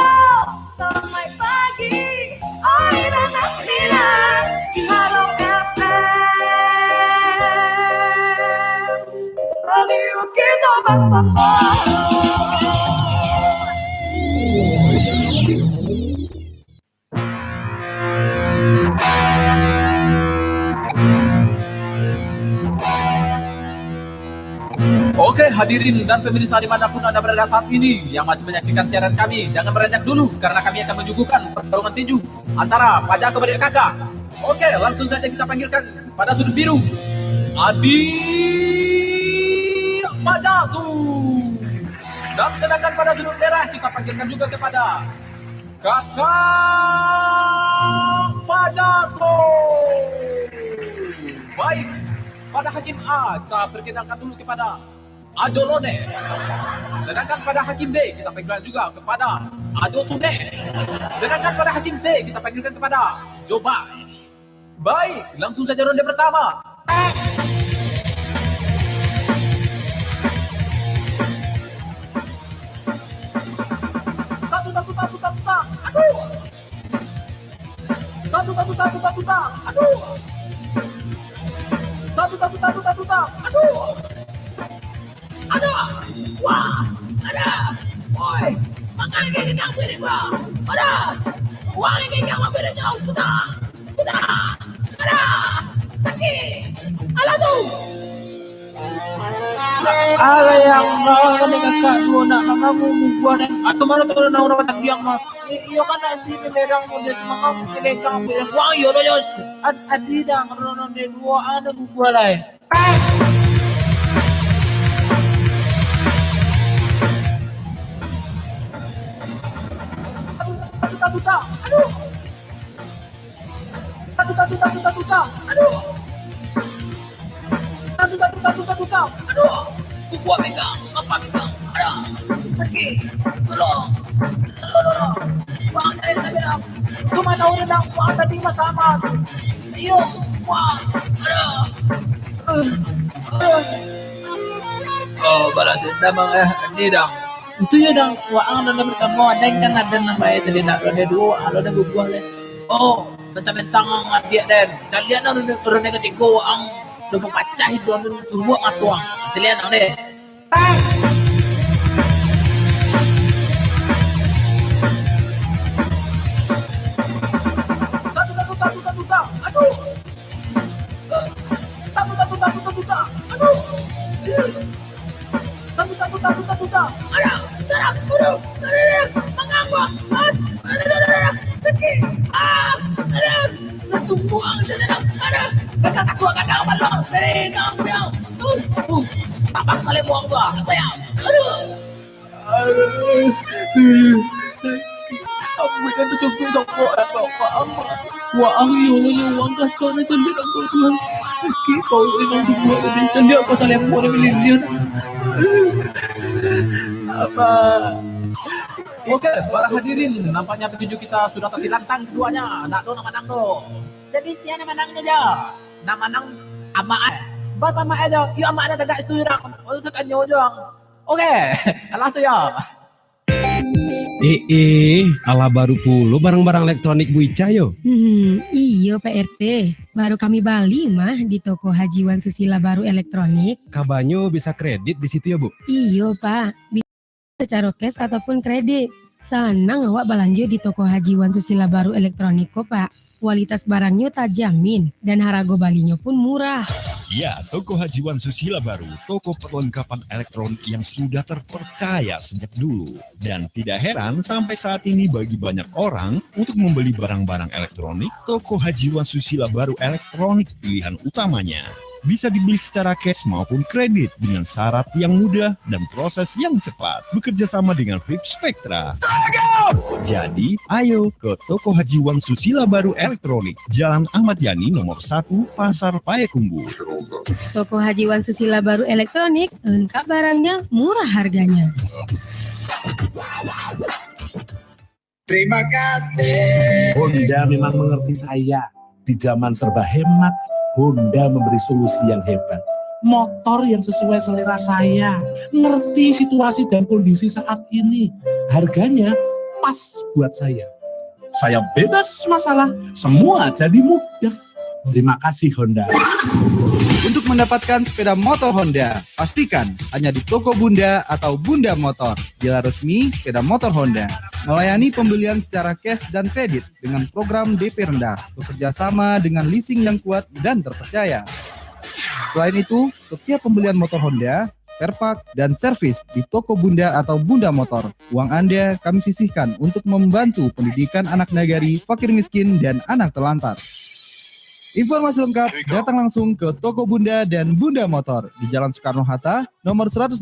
selamat pagi, Aira Nasrina, di Harau Radio kita bersama. Oke, hadirin dan pemirsa dimanapun Anda berada saat ini yang masih menyaksikan siaran kami, jangan beranjak dulu karena kami akan menyuguhkan pertarungan tinju antara Pajak kepada Kakak. Oke, langsung saja kita panggilkan pada sudut biru Adi Pajatu. Dan sedangkan pada sudut merah kita panggilkan juga kepada Kakak Pajatu. Baik, pada Hakim A kita perkenalkan dulu kepada Ajolone. Sedangkan pada Hakim B kita panggilkan juga kepada Ajotune. Sedangkan pada Hakim C kita panggilkan kepada Joba. Baik, langsung saja ronde pertama. Wah, ada, boy, makanya ini nak beri gua, ada, wah ini yang beri jauh sudah, ada, sakit, alah tu. Ala yang mau dengan kamu nak kamu buat atau mana tu orang tak yang mah. Iyo kan si merang mo des mga kilegang bilang wang yo yo at adida karon de dua ano gugulay. Aduh. Gua pegang, apa pegang? Ada. Sakit. Tolong. Wah, dari saya cuma tahu rendang wah tadi sama. Iyo, wah. Oh, balas dendam ini dong. Itu ya dong, wah ang nanda berkamu ada yang kan ada namanya tadi nak ada dua, ada gua le. Oh, bentang-bentang ang dia dan kalian ang nanda ketika ang udah pecah itu ang semua atuang. Kalian ang deh. Mengapa? Sakit. Buang saja. Dekat aku akan dapat lo. Apa kali buang gua? Aku kan tutup sokok apa? Wah, uang kasar itu dia aku tuan. Kau ini dibuat dan dia apa salah buat miliar. Apa? Oke, para hadirin, nampaknya petinju kita sudah tertilantang keduanya. Nak do, nama nang do. Jadi siapa menangnya aja? Nama nang ama bat ama aja. Ya ama ada tegak itu orang. Untuk tanya aja. Oke, alah tu ya. Ala baru puluh barang-barang elektronik Bu Ica yo. Iya Pak RT, baru kami bali mah di toko Haji Wan Susila Baru Elektronik. Kabanyo bisa kredit di situ ya Bu? Iya Pak, bisa secara cash ataupun kredit. Senang awak belanja di toko Haji Wan Susila Baru Elektronik kok Pak. Kualitas barangnya tak jamin dan harga balinya pun murah. Ya, Toko Haji Wan Susila Baru, toko perlengkapan elektronik yang sudah terpercaya sejak dulu. Dan tidak heran sampai saat ini bagi banyak orang untuk membeli barang-barang elektronik, Toko Haji Wan Susila Baru Elektronik pilihan utamanya. Bisa dibeli secara cash maupun kredit dengan syarat yang mudah dan proses yang cepat. Bekerja sama dengan VIP Spectra. Jadi, ayo ke Toko Haji Wan Susila Baru Elektronik, Jalan Ahmad Yani nomor 1, Pasar Payakumbuh. Toko Haji Wan Susila Baru Elektronik, lengkap barangnya, murah harganya. Terima kasih. Honda memang mengerti saya. Di zaman serba hemat, Honda memberi solusi yang hebat. Motor yang sesuai selera saya, ngerti situasi dan kondisi saat ini. Harganya pas buat saya. Saya bebas masalah, semua jadi mudah. Terima kasih Honda. Untuk mendapatkan sepeda motor Honda, pastikan hanya di toko Bunda atau Bunda Motor, dealer resmi sepeda motor Honda. Melayani pembelian secara cash dan kredit dengan program DP rendah, bekerja sama dengan leasing yang kuat dan terpercaya. Selain itu, setiap pembelian motor Honda, spare part, dan servis di toko Bunda atau Bunda Motor, uang Anda kami sisihkan untuk membantu pendidikan anak nagari, fakir miskin, dan anak telantar. Informasi lengkap datang langsung ke toko Bunda dan Bunda Motor di Jalan Soekarno-Hatta, nomor 108,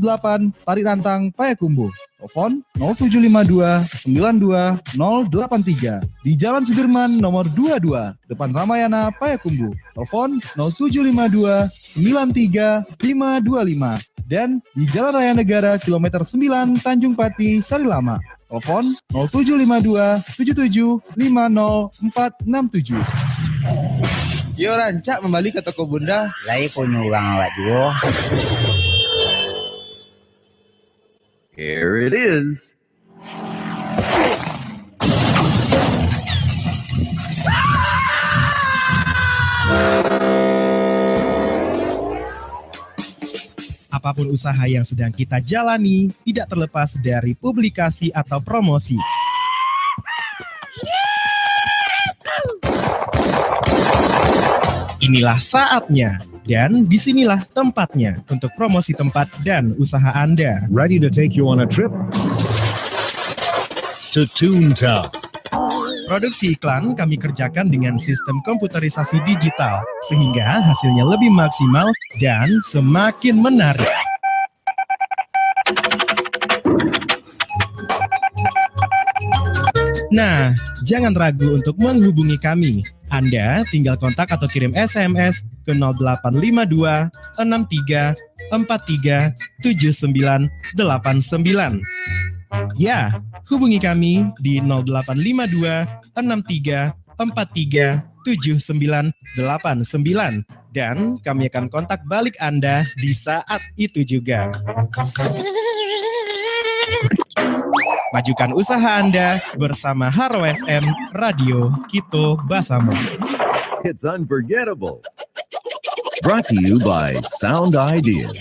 Parirantang, Payakumbuh. Telepon 0752 92 083. Di Jalan Sudirman nomor 22, depan Ramayana, Payakumbuh. Telepon 0752 93 525. Dan di Jalan Raya Negara kilometer 9, Tanjung Pati, Sarilama. Telepon 0752 77 50467. Yo rancak kembali ke toko Bunda. Lai punya uang awak juga. Here it is. Apapun usaha yang sedang kita jalani, tidak terlepas dari publikasi atau promosi. Inilah saatnya dan disinilah tempatnya untuk promosi tempat dan usaha Anda. Ready to take you on a trip to Toontown. Produksi iklan kami kerjakan dengan sistem komputerisasi digital sehingga hasilnya lebih maksimal dan semakin menarik. Nah, jangan ragu untuk menghubungi kami. Anda tinggal kontak atau kirim SMS ke 0852 63 43 7989. Ya, hubungi kami di 0852 63 43 7989 dan kami akan kontak balik Anda di saat itu juga. Majukan usaha Anda bersama Haro FM Radio Kito Basamo. It's unforgettable. Brought to you by Sound Ideas.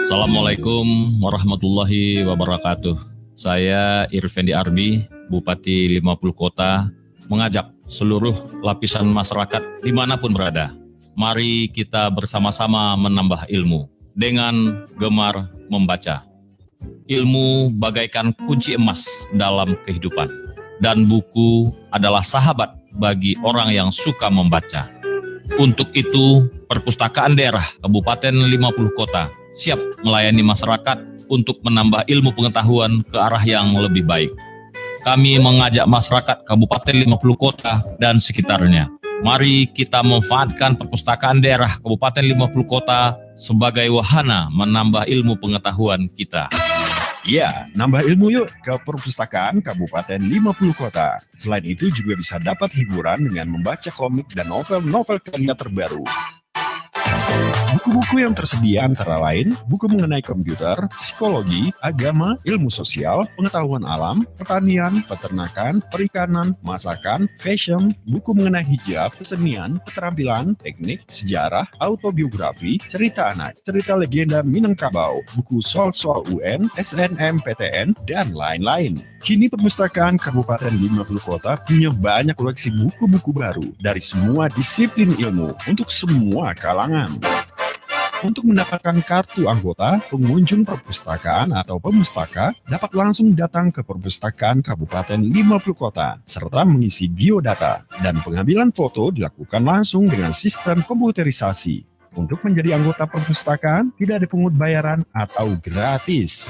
Assalamualaikum warahmatullahi wabarakatuh. Saya Irfendi Arbi, Bupati 50 Kota, mengajak seluruh lapisan masyarakat dimanapun berada Mari kita bersama-sama menambah ilmu dengan gemar membaca. Ilmu bagaikan kunci emas dalam kehidupan, dan buku adalah sahabat bagi orang yang suka membaca. Untuk itu, Perpustakaan Daerah Kabupaten 50 Kota siap melayani masyarakat untuk menambah ilmu pengetahuan ke arah yang lebih baik. Kami mengajak masyarakat Kabupaten 50 Kota dan sekitarnya. Mari kita memanfaatkan Perpustakaan Daerah Kabupaten 50 Kota sebagai wahana menambah ilmu pengetahuan kita. Ya, nambah ilmu yuk ke Perpustakaan Kabupaten 50 Kota. Selain itu juga bisa dapat hiburan dengan membaca komik dan novel-novel karya terbaru. Buku-buku yang tersedia antara lain buku mengenai komputer, psikologi, agama, ilmu sosial, pengetahuan alam, pertanian, peternakan, perikanan, masakan, fashion, buku mengenai hijab, kesenian, keterampilan, teknik, sejarah, autobiografi, cerita anak, cerita legenda Minangkabau, buku soal-soal UN, SNMPTN, dan lain-lain. Kini Perpustakaan Kabupaten 50 Kota punya banyak koleksi buku-buku baru dari semua disiplin ilmu untuk semua kalangan. Untuk mendapatkan kartu anggota, pengunjung perpustakaan atau pemustaka dapat langsung datang ke Perpustakaan Kabupaten 50 Kota serta mengisi biodata, dan pengambilan foto dilakukan langsung dengan sistem komputerisasi. Untuk menjadi anggota perpustakaan tidak dipungut bayaran atau gratis.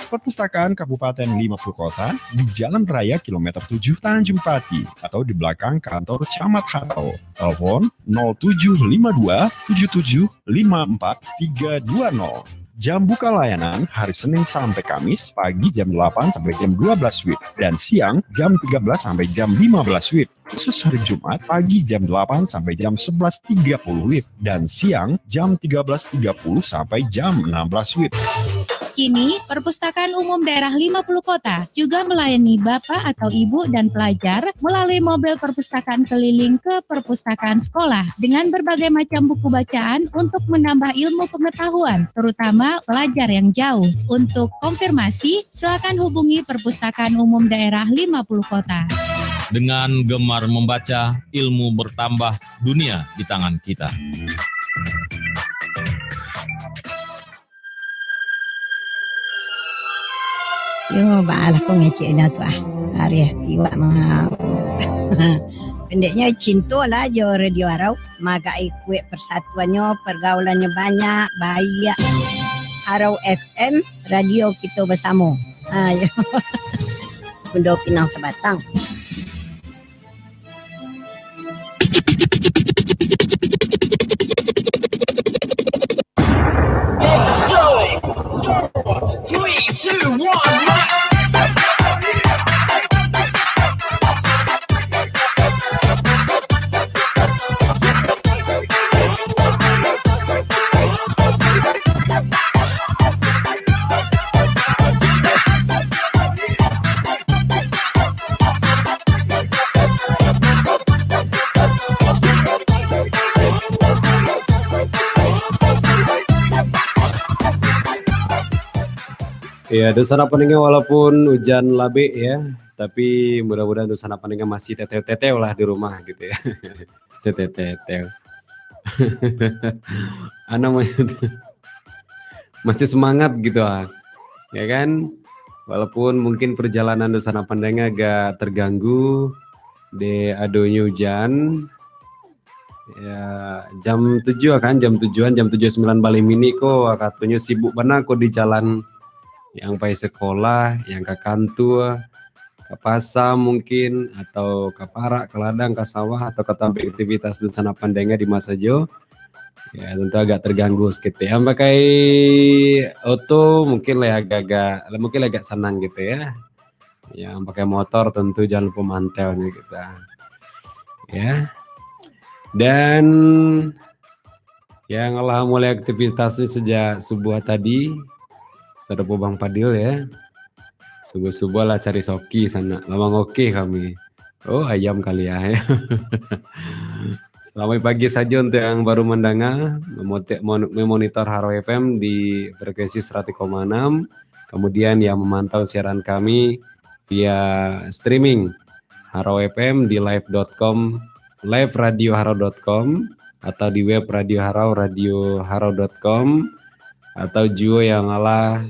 Perpustakaan Kabupaten 50 Kota di Jalan Raya Kilometer 7 Tanjung Pati atau di belakang kantor Camat Harau. Telepon 0752 7754 320. Jam buka layanan hari Senin sampai Kamis pagi jam 8 sampai jam 12 WIB dan siang jam 13 sampai jam 15 WIB. Khusus hari Jumat pagi jam 8 sampai jam 11.30 WIB dan siang jam 13.30 sampai jam 16 WIB. Kini, Perpustakaan Umum Daerah 50 Kota juga melayani Bapak atau Ibu dan pelajar melalui mobil perpustakaan keliling ke perpustakaan sekolah dengan berbagai macam buku bacaan untuk menambah ilmu pengetahuan, terutama pelajar yang jauh. Untuk konfirmasi, silakan hubungi Perpustakaan Umum Daerah 50 Kota. Dengan gemar membaca, ilmu bertambah, dunia di tangan kita. Yo, baalah kau ngecek dah tu Karya tiwak mah. Pendeknya cinta lah jo Radio Harau. Maka ikut persatuannya, pergaulannya banyak, baik. Harau FM, radio kita bersama. Ayo. Benda Pinang Sebatang. Ya, Dusana Peninggal walaupun hujan labe ya, tapi mudah-mudahan Dusana Peninggal masih teteh-teteh lah di rumah gitu ya. Teteh-teteh. Anak masih semangat gitu ya kan, walaupun mungkin perjalanan Dusana Peninggal agak terganggu di adonya hujan ya. Jam 7 kan, jam 7-9 balik mini kok katanya sibuk benar kok di jalan, yang pai sekolah, yang ke kantor, ke pasar mungkin, atau ke parak, ke ladang, ke sawah, atau ke tempat aktivitas Dusana Peninggal di masa jo. Ya tentu agak terganggu sedikit ya. Pakai auto mungkin lah agak senang gitu ya. Yang pakai motor tentu jangan lupa mantelnya kita. Ya. Dan yang Allah mulai aktivitasnya sejak subuh tadi. Ada Bang Padil ya. Subuh-subuh lah cari soki sana. Lama oke kami. Oh ayam kali ya. Selamat pagi saja untuk yang baru mendengar, memonitor Harau FM di frekuensi 100,6. Kemudian yang memantau siaran kami via streaming Harau FM di live.com, liveradioharau.com. atau di web Radio Harau, radioharau.com, atau juga yang ngalah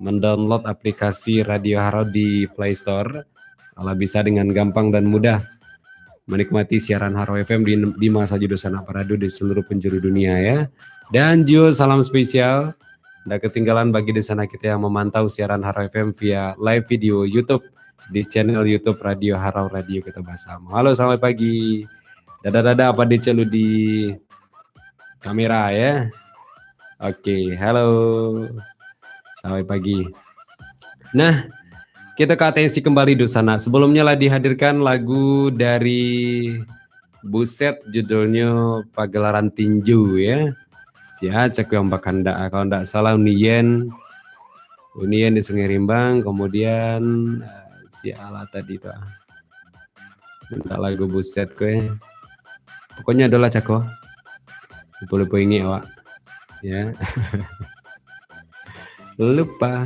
mendownload aplikasi Radio Harau di Play Store. Allah bisa dengan gampang dan mudah menikmati siaran Harau FM di masa judul Sana Paradu di seluruh penjuru dunia ya. Dan juga salam spesial tidak ketinggalan bagi di sana kita yang memantau siaran Harau FM via live video YouTube di channel YouTube Radio Harau Radio kita bersama. Halo, selamat pagi. Dada apa dicelu di kamera ya. Oke, halo. Selamat pagi. Nah, kita ke atensi kembali di sana. Sebelumnya lah dihadirkan lagu dari Buset judulnya Pagelaran Tinju ya. Si Acek yang bakanda kalau tidak salah Unien di Sungai Rimbang, kemudian si Ala tadi tuh. Minta lagu Buset kue. Pokoknya adalah Cako. Lupa ini awak. Ya. lupa.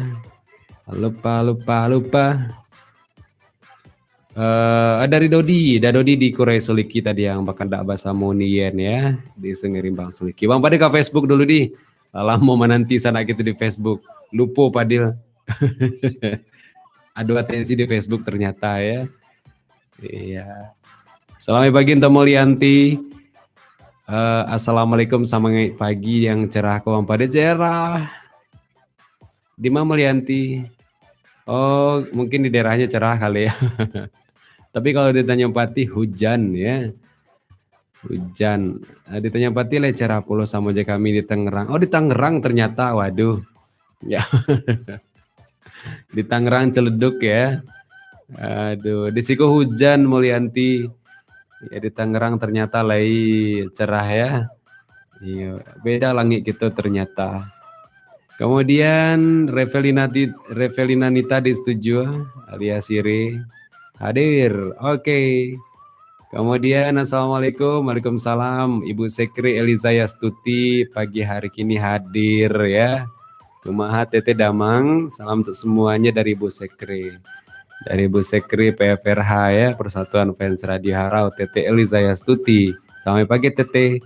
Dari Dodi di Korea Suliki tadi yang bahkan tak bahasa Monien ya di Sungai Rimbang Suliki. Bang Padil ke Facebook dulu di. Lama menanti sana kita di Facebook. Lupa Padil. Ada atensi di Facebook ternyata ya. Iya. Selamat pagi untuk Mulyanti. Assalamualaikum sama pagi yang cerah Bang Padil cerah. Di mana Mulyanti? Oh, mungkin di daerahnya cerah kali ya. Tapi kalau ditanya Pati hujan ya. Hujan. Ditanya Pati le cerah puluh sama aja kami di Tangerang. Oh, di Tangerang ternyata. Waduh. Ya. Di Tangerang celeduk ya. Aduh, di siku hujan Mulyanti. Ya di Tangerang ternyata lagi cerah ya. Iya, beda langit gitu ternyata. Kemudian Revelina Nita di studio alias Siri hadir. Oke. Kemudian Assalamualaikum, Waalaikumsalam. Ibu Sekri Elizaya Stuti pagi hari kini hadir ya. Kumaha Tete Damang, salam untuk semuanya dari Ibu Sekri. Dari Ibu Sekri PFRH ya, Persatuan Fans Radio Harau, Tete Elizaya Stuti. Selamat pagi Tete.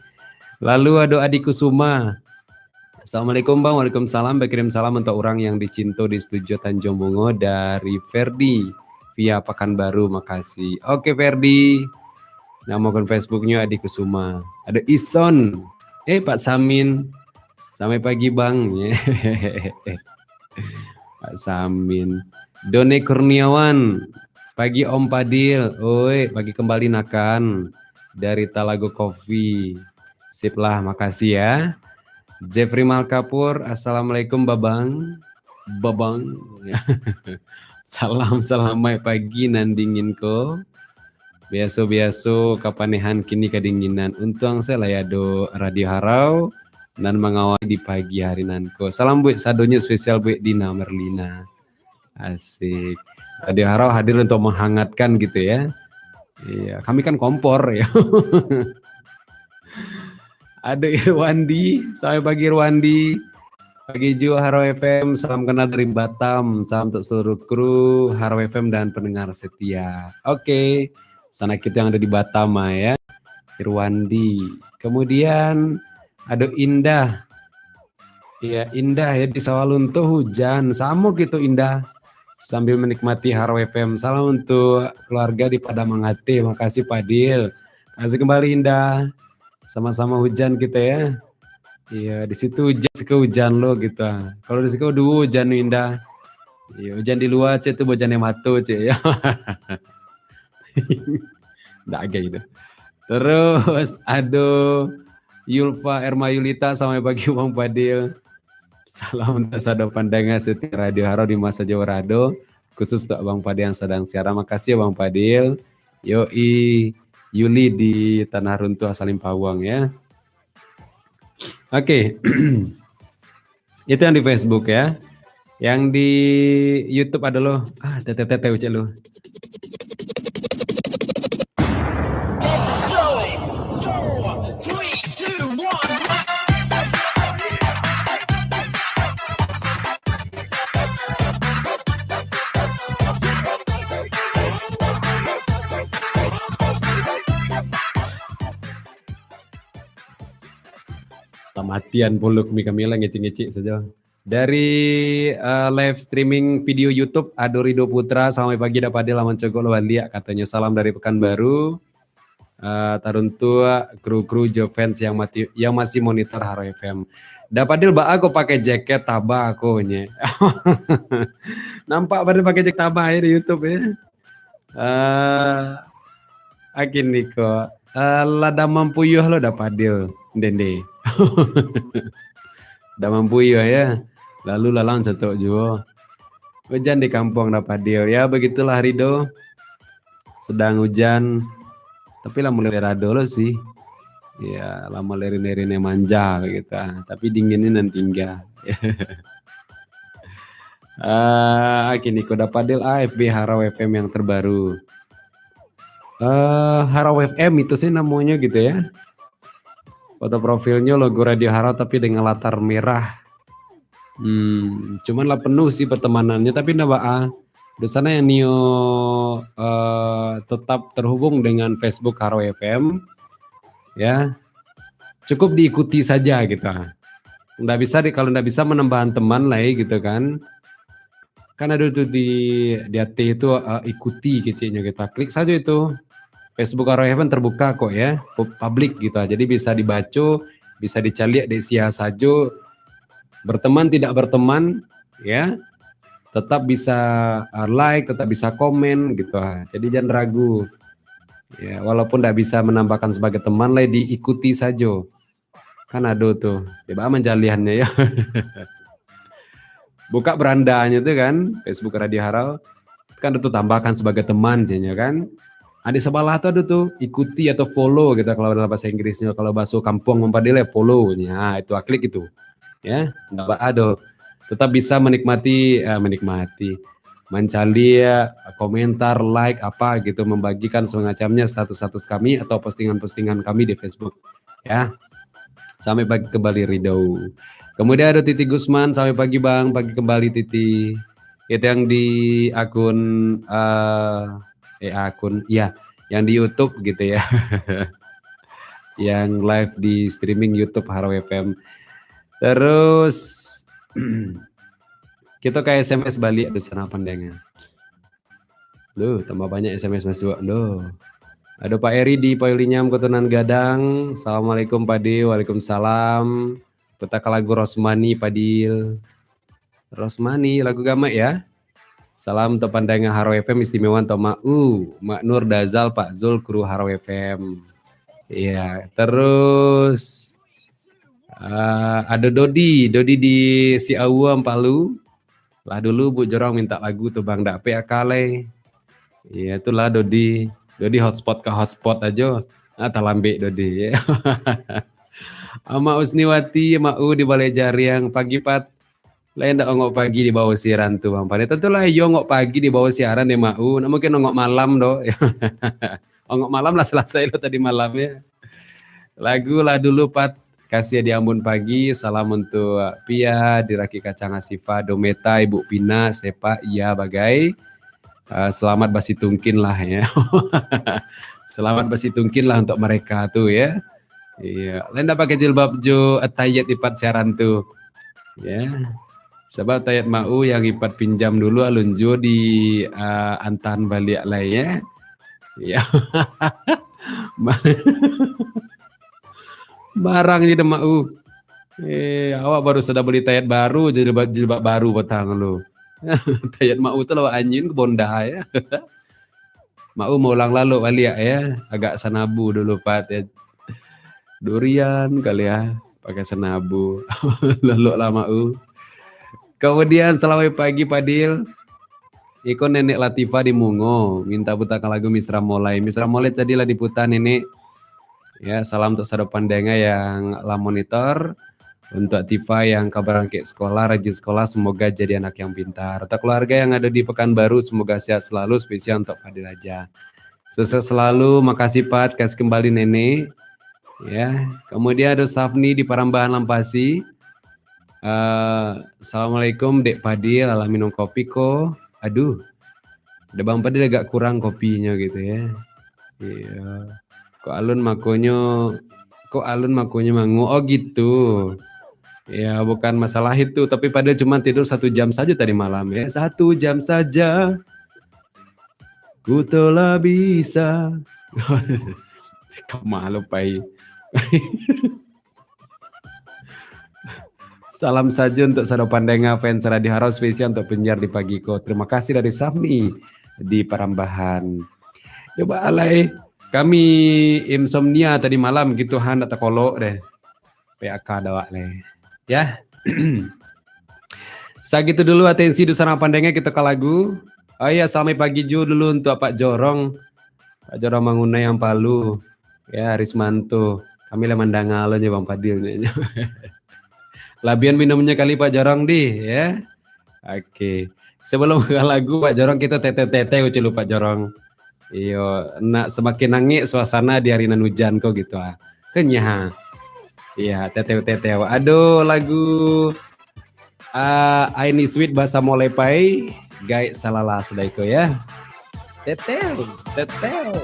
Lalu ada Adi Kusuma. Assalamualaikum Bang, Waalaikumsalam. Berkirim salam untuk orang yang dicinta di studio Tanjung Bungo dari Ferdi via Pekanbaru, makasih. Oke Ferdi. Nama akun Facebooknya Adi Kusuma. Ada Ison. Pak Samin. Selamat pagi Bang. Pak Samin. Done Kurniawan, pagi Om Padil, oi, pagi kembali nakan dari Talago Coffee, sip lah, makasih ya. Jeffrey Malkapur, Assalamualaikum Babang, salam selamat pagi nandingin ko, biasa kapanehan kini kedinginan, untung saya layado Radio Harau dan mengawali di pagi hari nanko. Salam buat sadonya spesial buat Dina Merlina. Asik. Radio Harau hadir untuk menghangatkan gitu ya. Iya, kami kan kompor ya. Ada Irwandi, selamat pagi Irwandi. Pagi juga Harau FM, salam kenal dari Batam. Salam untuk seluruh kru Harau FM dan pendengar setia. Oke, sana kita yang ada di Batam ya. Irwandi. Kemudian ada Indah. Iya, Indah ya di Sawalunto hujan. Sama gitu Indah. Sambil menikmati Harau FM. Salam untuk keluarga di Padamangate. Makasih Padil. Kasih kembali Indah. Sama-sama hujan kita ya. Iya, di situ hujan lo gitu. Kalau di situ dulu hujan Indah. Iya, hujan di luar cek itu hujan yang matu cek ya. Nggak agak gitu. Terus aduh Yulfa Ermayulita sama bagi Bang Padil. Salam untuk sado pandangan setia Radio Harau di masa Jawa Rado, khusus untuk Bang Padil yang sedang siaran. Makasih ya Bang Padil. Yoi Yuli di Tanah Runtuh Salim Pawang ya. Oke. Itu yang di Facebook ya. Yang di YouTube ada lo. Tete ucap lo. Tamatian puluk mi Kamila ngecik-ngecik saja. Dari live streaming video YouTube Adorido Putra, selamat pagi dapat di laman Cogok Walia katanya salam dari Pekanbaru. Tarun tua kru-kru Jovens yang masih monitor Haro FM. Dapadil ba aku pakai jaket tabah aku nya. Nampak pada pakai jaket tabah ya di YouTube ya. Akin niko. Lada mampuyuh lo dapadil dende. Dah mampuyuh ya. Lalu lalang satu juga. Hujan di kampung dapadil ya, begitulah Rido. Sedang hujan. Tapi lah mulai rado lo sih. Ya, lama leri-lerine manja gitu. Tapi dinginnya nanti enggak. Kini kau dapat AFB Harau FM yang terbaru. Harau FM itu sih namanya gitu ya. Foto profilnya logo Radio Harau tapi dengan latar merah. Cuman lah penuh sih pertemanannya tapi nabaa. Di sana yang Nio tetap terhubung dengan Facebook Harau FM. Ya, cukup diikuti saja gitu. Nggak bisa kalau nggak bisa menambahkan teman lah gitu kan. Kan ada tuh di hati itu ikuti kecilnya kita. Klik saja itu. Facebook Harau FM terbuka kok ya, publik gitu. Jadi bisa dibaca, bisa dicari di sia saja. Berteman tidak berteman ya. Tetap bisa like, tetap bisa komen gitu. Jadi jangan ragu. Ya, walaupun tidak bisa menambahkan sebagai teman lah diikuti saja. Kan ada tuh, coba menjaliannya ya. Buka berandanya tuh kan, Facebook Radio Harau. Kan itu tambahkan sebagai teman jadinya kan. Ada sebelah tuh ada tuh ikuti atau follow gitu kalau dalam bahasa Inggrisnya. Kalau bahasa kampung mempadile follow. Ya, itu klik itu. Ya, enggak ada. Tetap bisa menikmati mencari komentar, like apa gitu, membagikan semacamnya status-status kami atau postingan-postingan kami di Facebook ya. Sampai pagi kembali Ridho. Kemudian ada Titi Gusman, sampai pagi Bang, pagi kembali Titi. Itu yang di akun yang di YouTube gitu ya. Yang live di streaming YouTube Harau FM. Terus kita kayak SMS balik di sana pandangan. Duh, tambah banyak SMS masuk. Duh. Ada Pak Eri di Poilinyam Kotonan Gadang. Assalamualaikum Padil. Waalaikumsalam. Petaka lagu Rosmani Padil. Rosmani lagu gamak ya. Salam untuk pandangan Harau FM istimewa untuk Mak Nur Dazal Pak Zul kru Harau FM. Iya, terus ada Dodi di Siawam Palu. Lah dulu Bu Jorong minta lagu tuh Bang Dape akale. Iya itulah Dodi hotspot ke hotspot aja. Talambe Dodi ya. Ama Usniwati, Mau di Balai Jariang pagi Pat. Lain ndak ongok pagi di bawah siaran tuh Bang Pada. Tentulah yo ongok pagi di bawah siaran ya Mau. Nah, mungkin ongok malam do. Ongok malam lah selesai lo tadi malam ya. Lagu lah dulu Pat. Kasih di Ambon pagi, salam untuk Pia, Diraki Kacang Asifa, Dometa, Ibu Pina, Sepa, iya bagai. Selamat basi tungkin lah ya. Selamat basi tungkin lah untuk mereka tuh ya. Iya, lain pakai jilbab jo atayat ipat siaran tuh. Ya. Sebab tayat Mau yang ipat pinjam dulu alunjo di Antan balik lah ya. Ya. Barang jadi Mau. Awak baru sudah beli tayat baru, jilbab baru petang lu. Tayat Mau tuh lawa anjing ke Bonda ya. Mau ulang lalu balik ya. Agak senabu dulu Pat ya. Durian kali ya, pakai senabu. Lalu lah Mau. Kemudian selamat pagi Padil. Iko Nenek Latifa di Mungo, minta putakan lagu Misra Molai. Misra Molai jadilah diputar Nenek. Ya, salam untuk saudara pandanga yang lah monitor, untuk Tifa yang kabar ke sekolah, rajin sekolah, semoga jadi anak yang pintar. Untuk keluarga yang ada di Pekanbaru, semoga sehat selalu, spesial untuk Padil aja. Sukses selalu, makasih Pat, kasih kembali Nenek. Ya, kemudian ada Safni di Parambahan Lampasi. Assalamualaikum Dek Padil, ala minum kopi kok. Aduh, ada Bang Padil agak kurang kopinya gitu ya. Iya. Kok alun makonyo Kok alun makunya mangu? Oh gitu. Ya bukan masalah itu, tapi padahal cuma tidur 1 jam saja tadi malam ya. 1 jam saja. Ku telah bisa. Kau malu pai. Salam saja untuk Sado Pandenga fans Radio Harau spesial untuk penyiar di pagi ko. Terima kasih dari Safni di Parambahan. Coba alai kami insomnia tadi malam gitu han tak kolok deh. PAK dawak le. Ya. Segitu dulu atensi di sana Pandenga kita ke lagu. Oh iya sampai pagi dulu untuk Pak Jorong. Pak Jorong Mangunai yang Palu. Ya Rismanto. Kami le mandangalo nya Bang Padil nya. Labian minumnya kali Pak Jorong di ya. Oke. Sebelum ke lagu Pak Jorong kita tete-tete uci lu Pak Jorong. Iyo, nak semakin nangis suasana di hari nan hujan kok gitu ah. Kenyah. Iya, tete-tete. Aduh lagu Aini Sweet bahasa Molepai. Guys salala sudah ya. Tetel, tetel.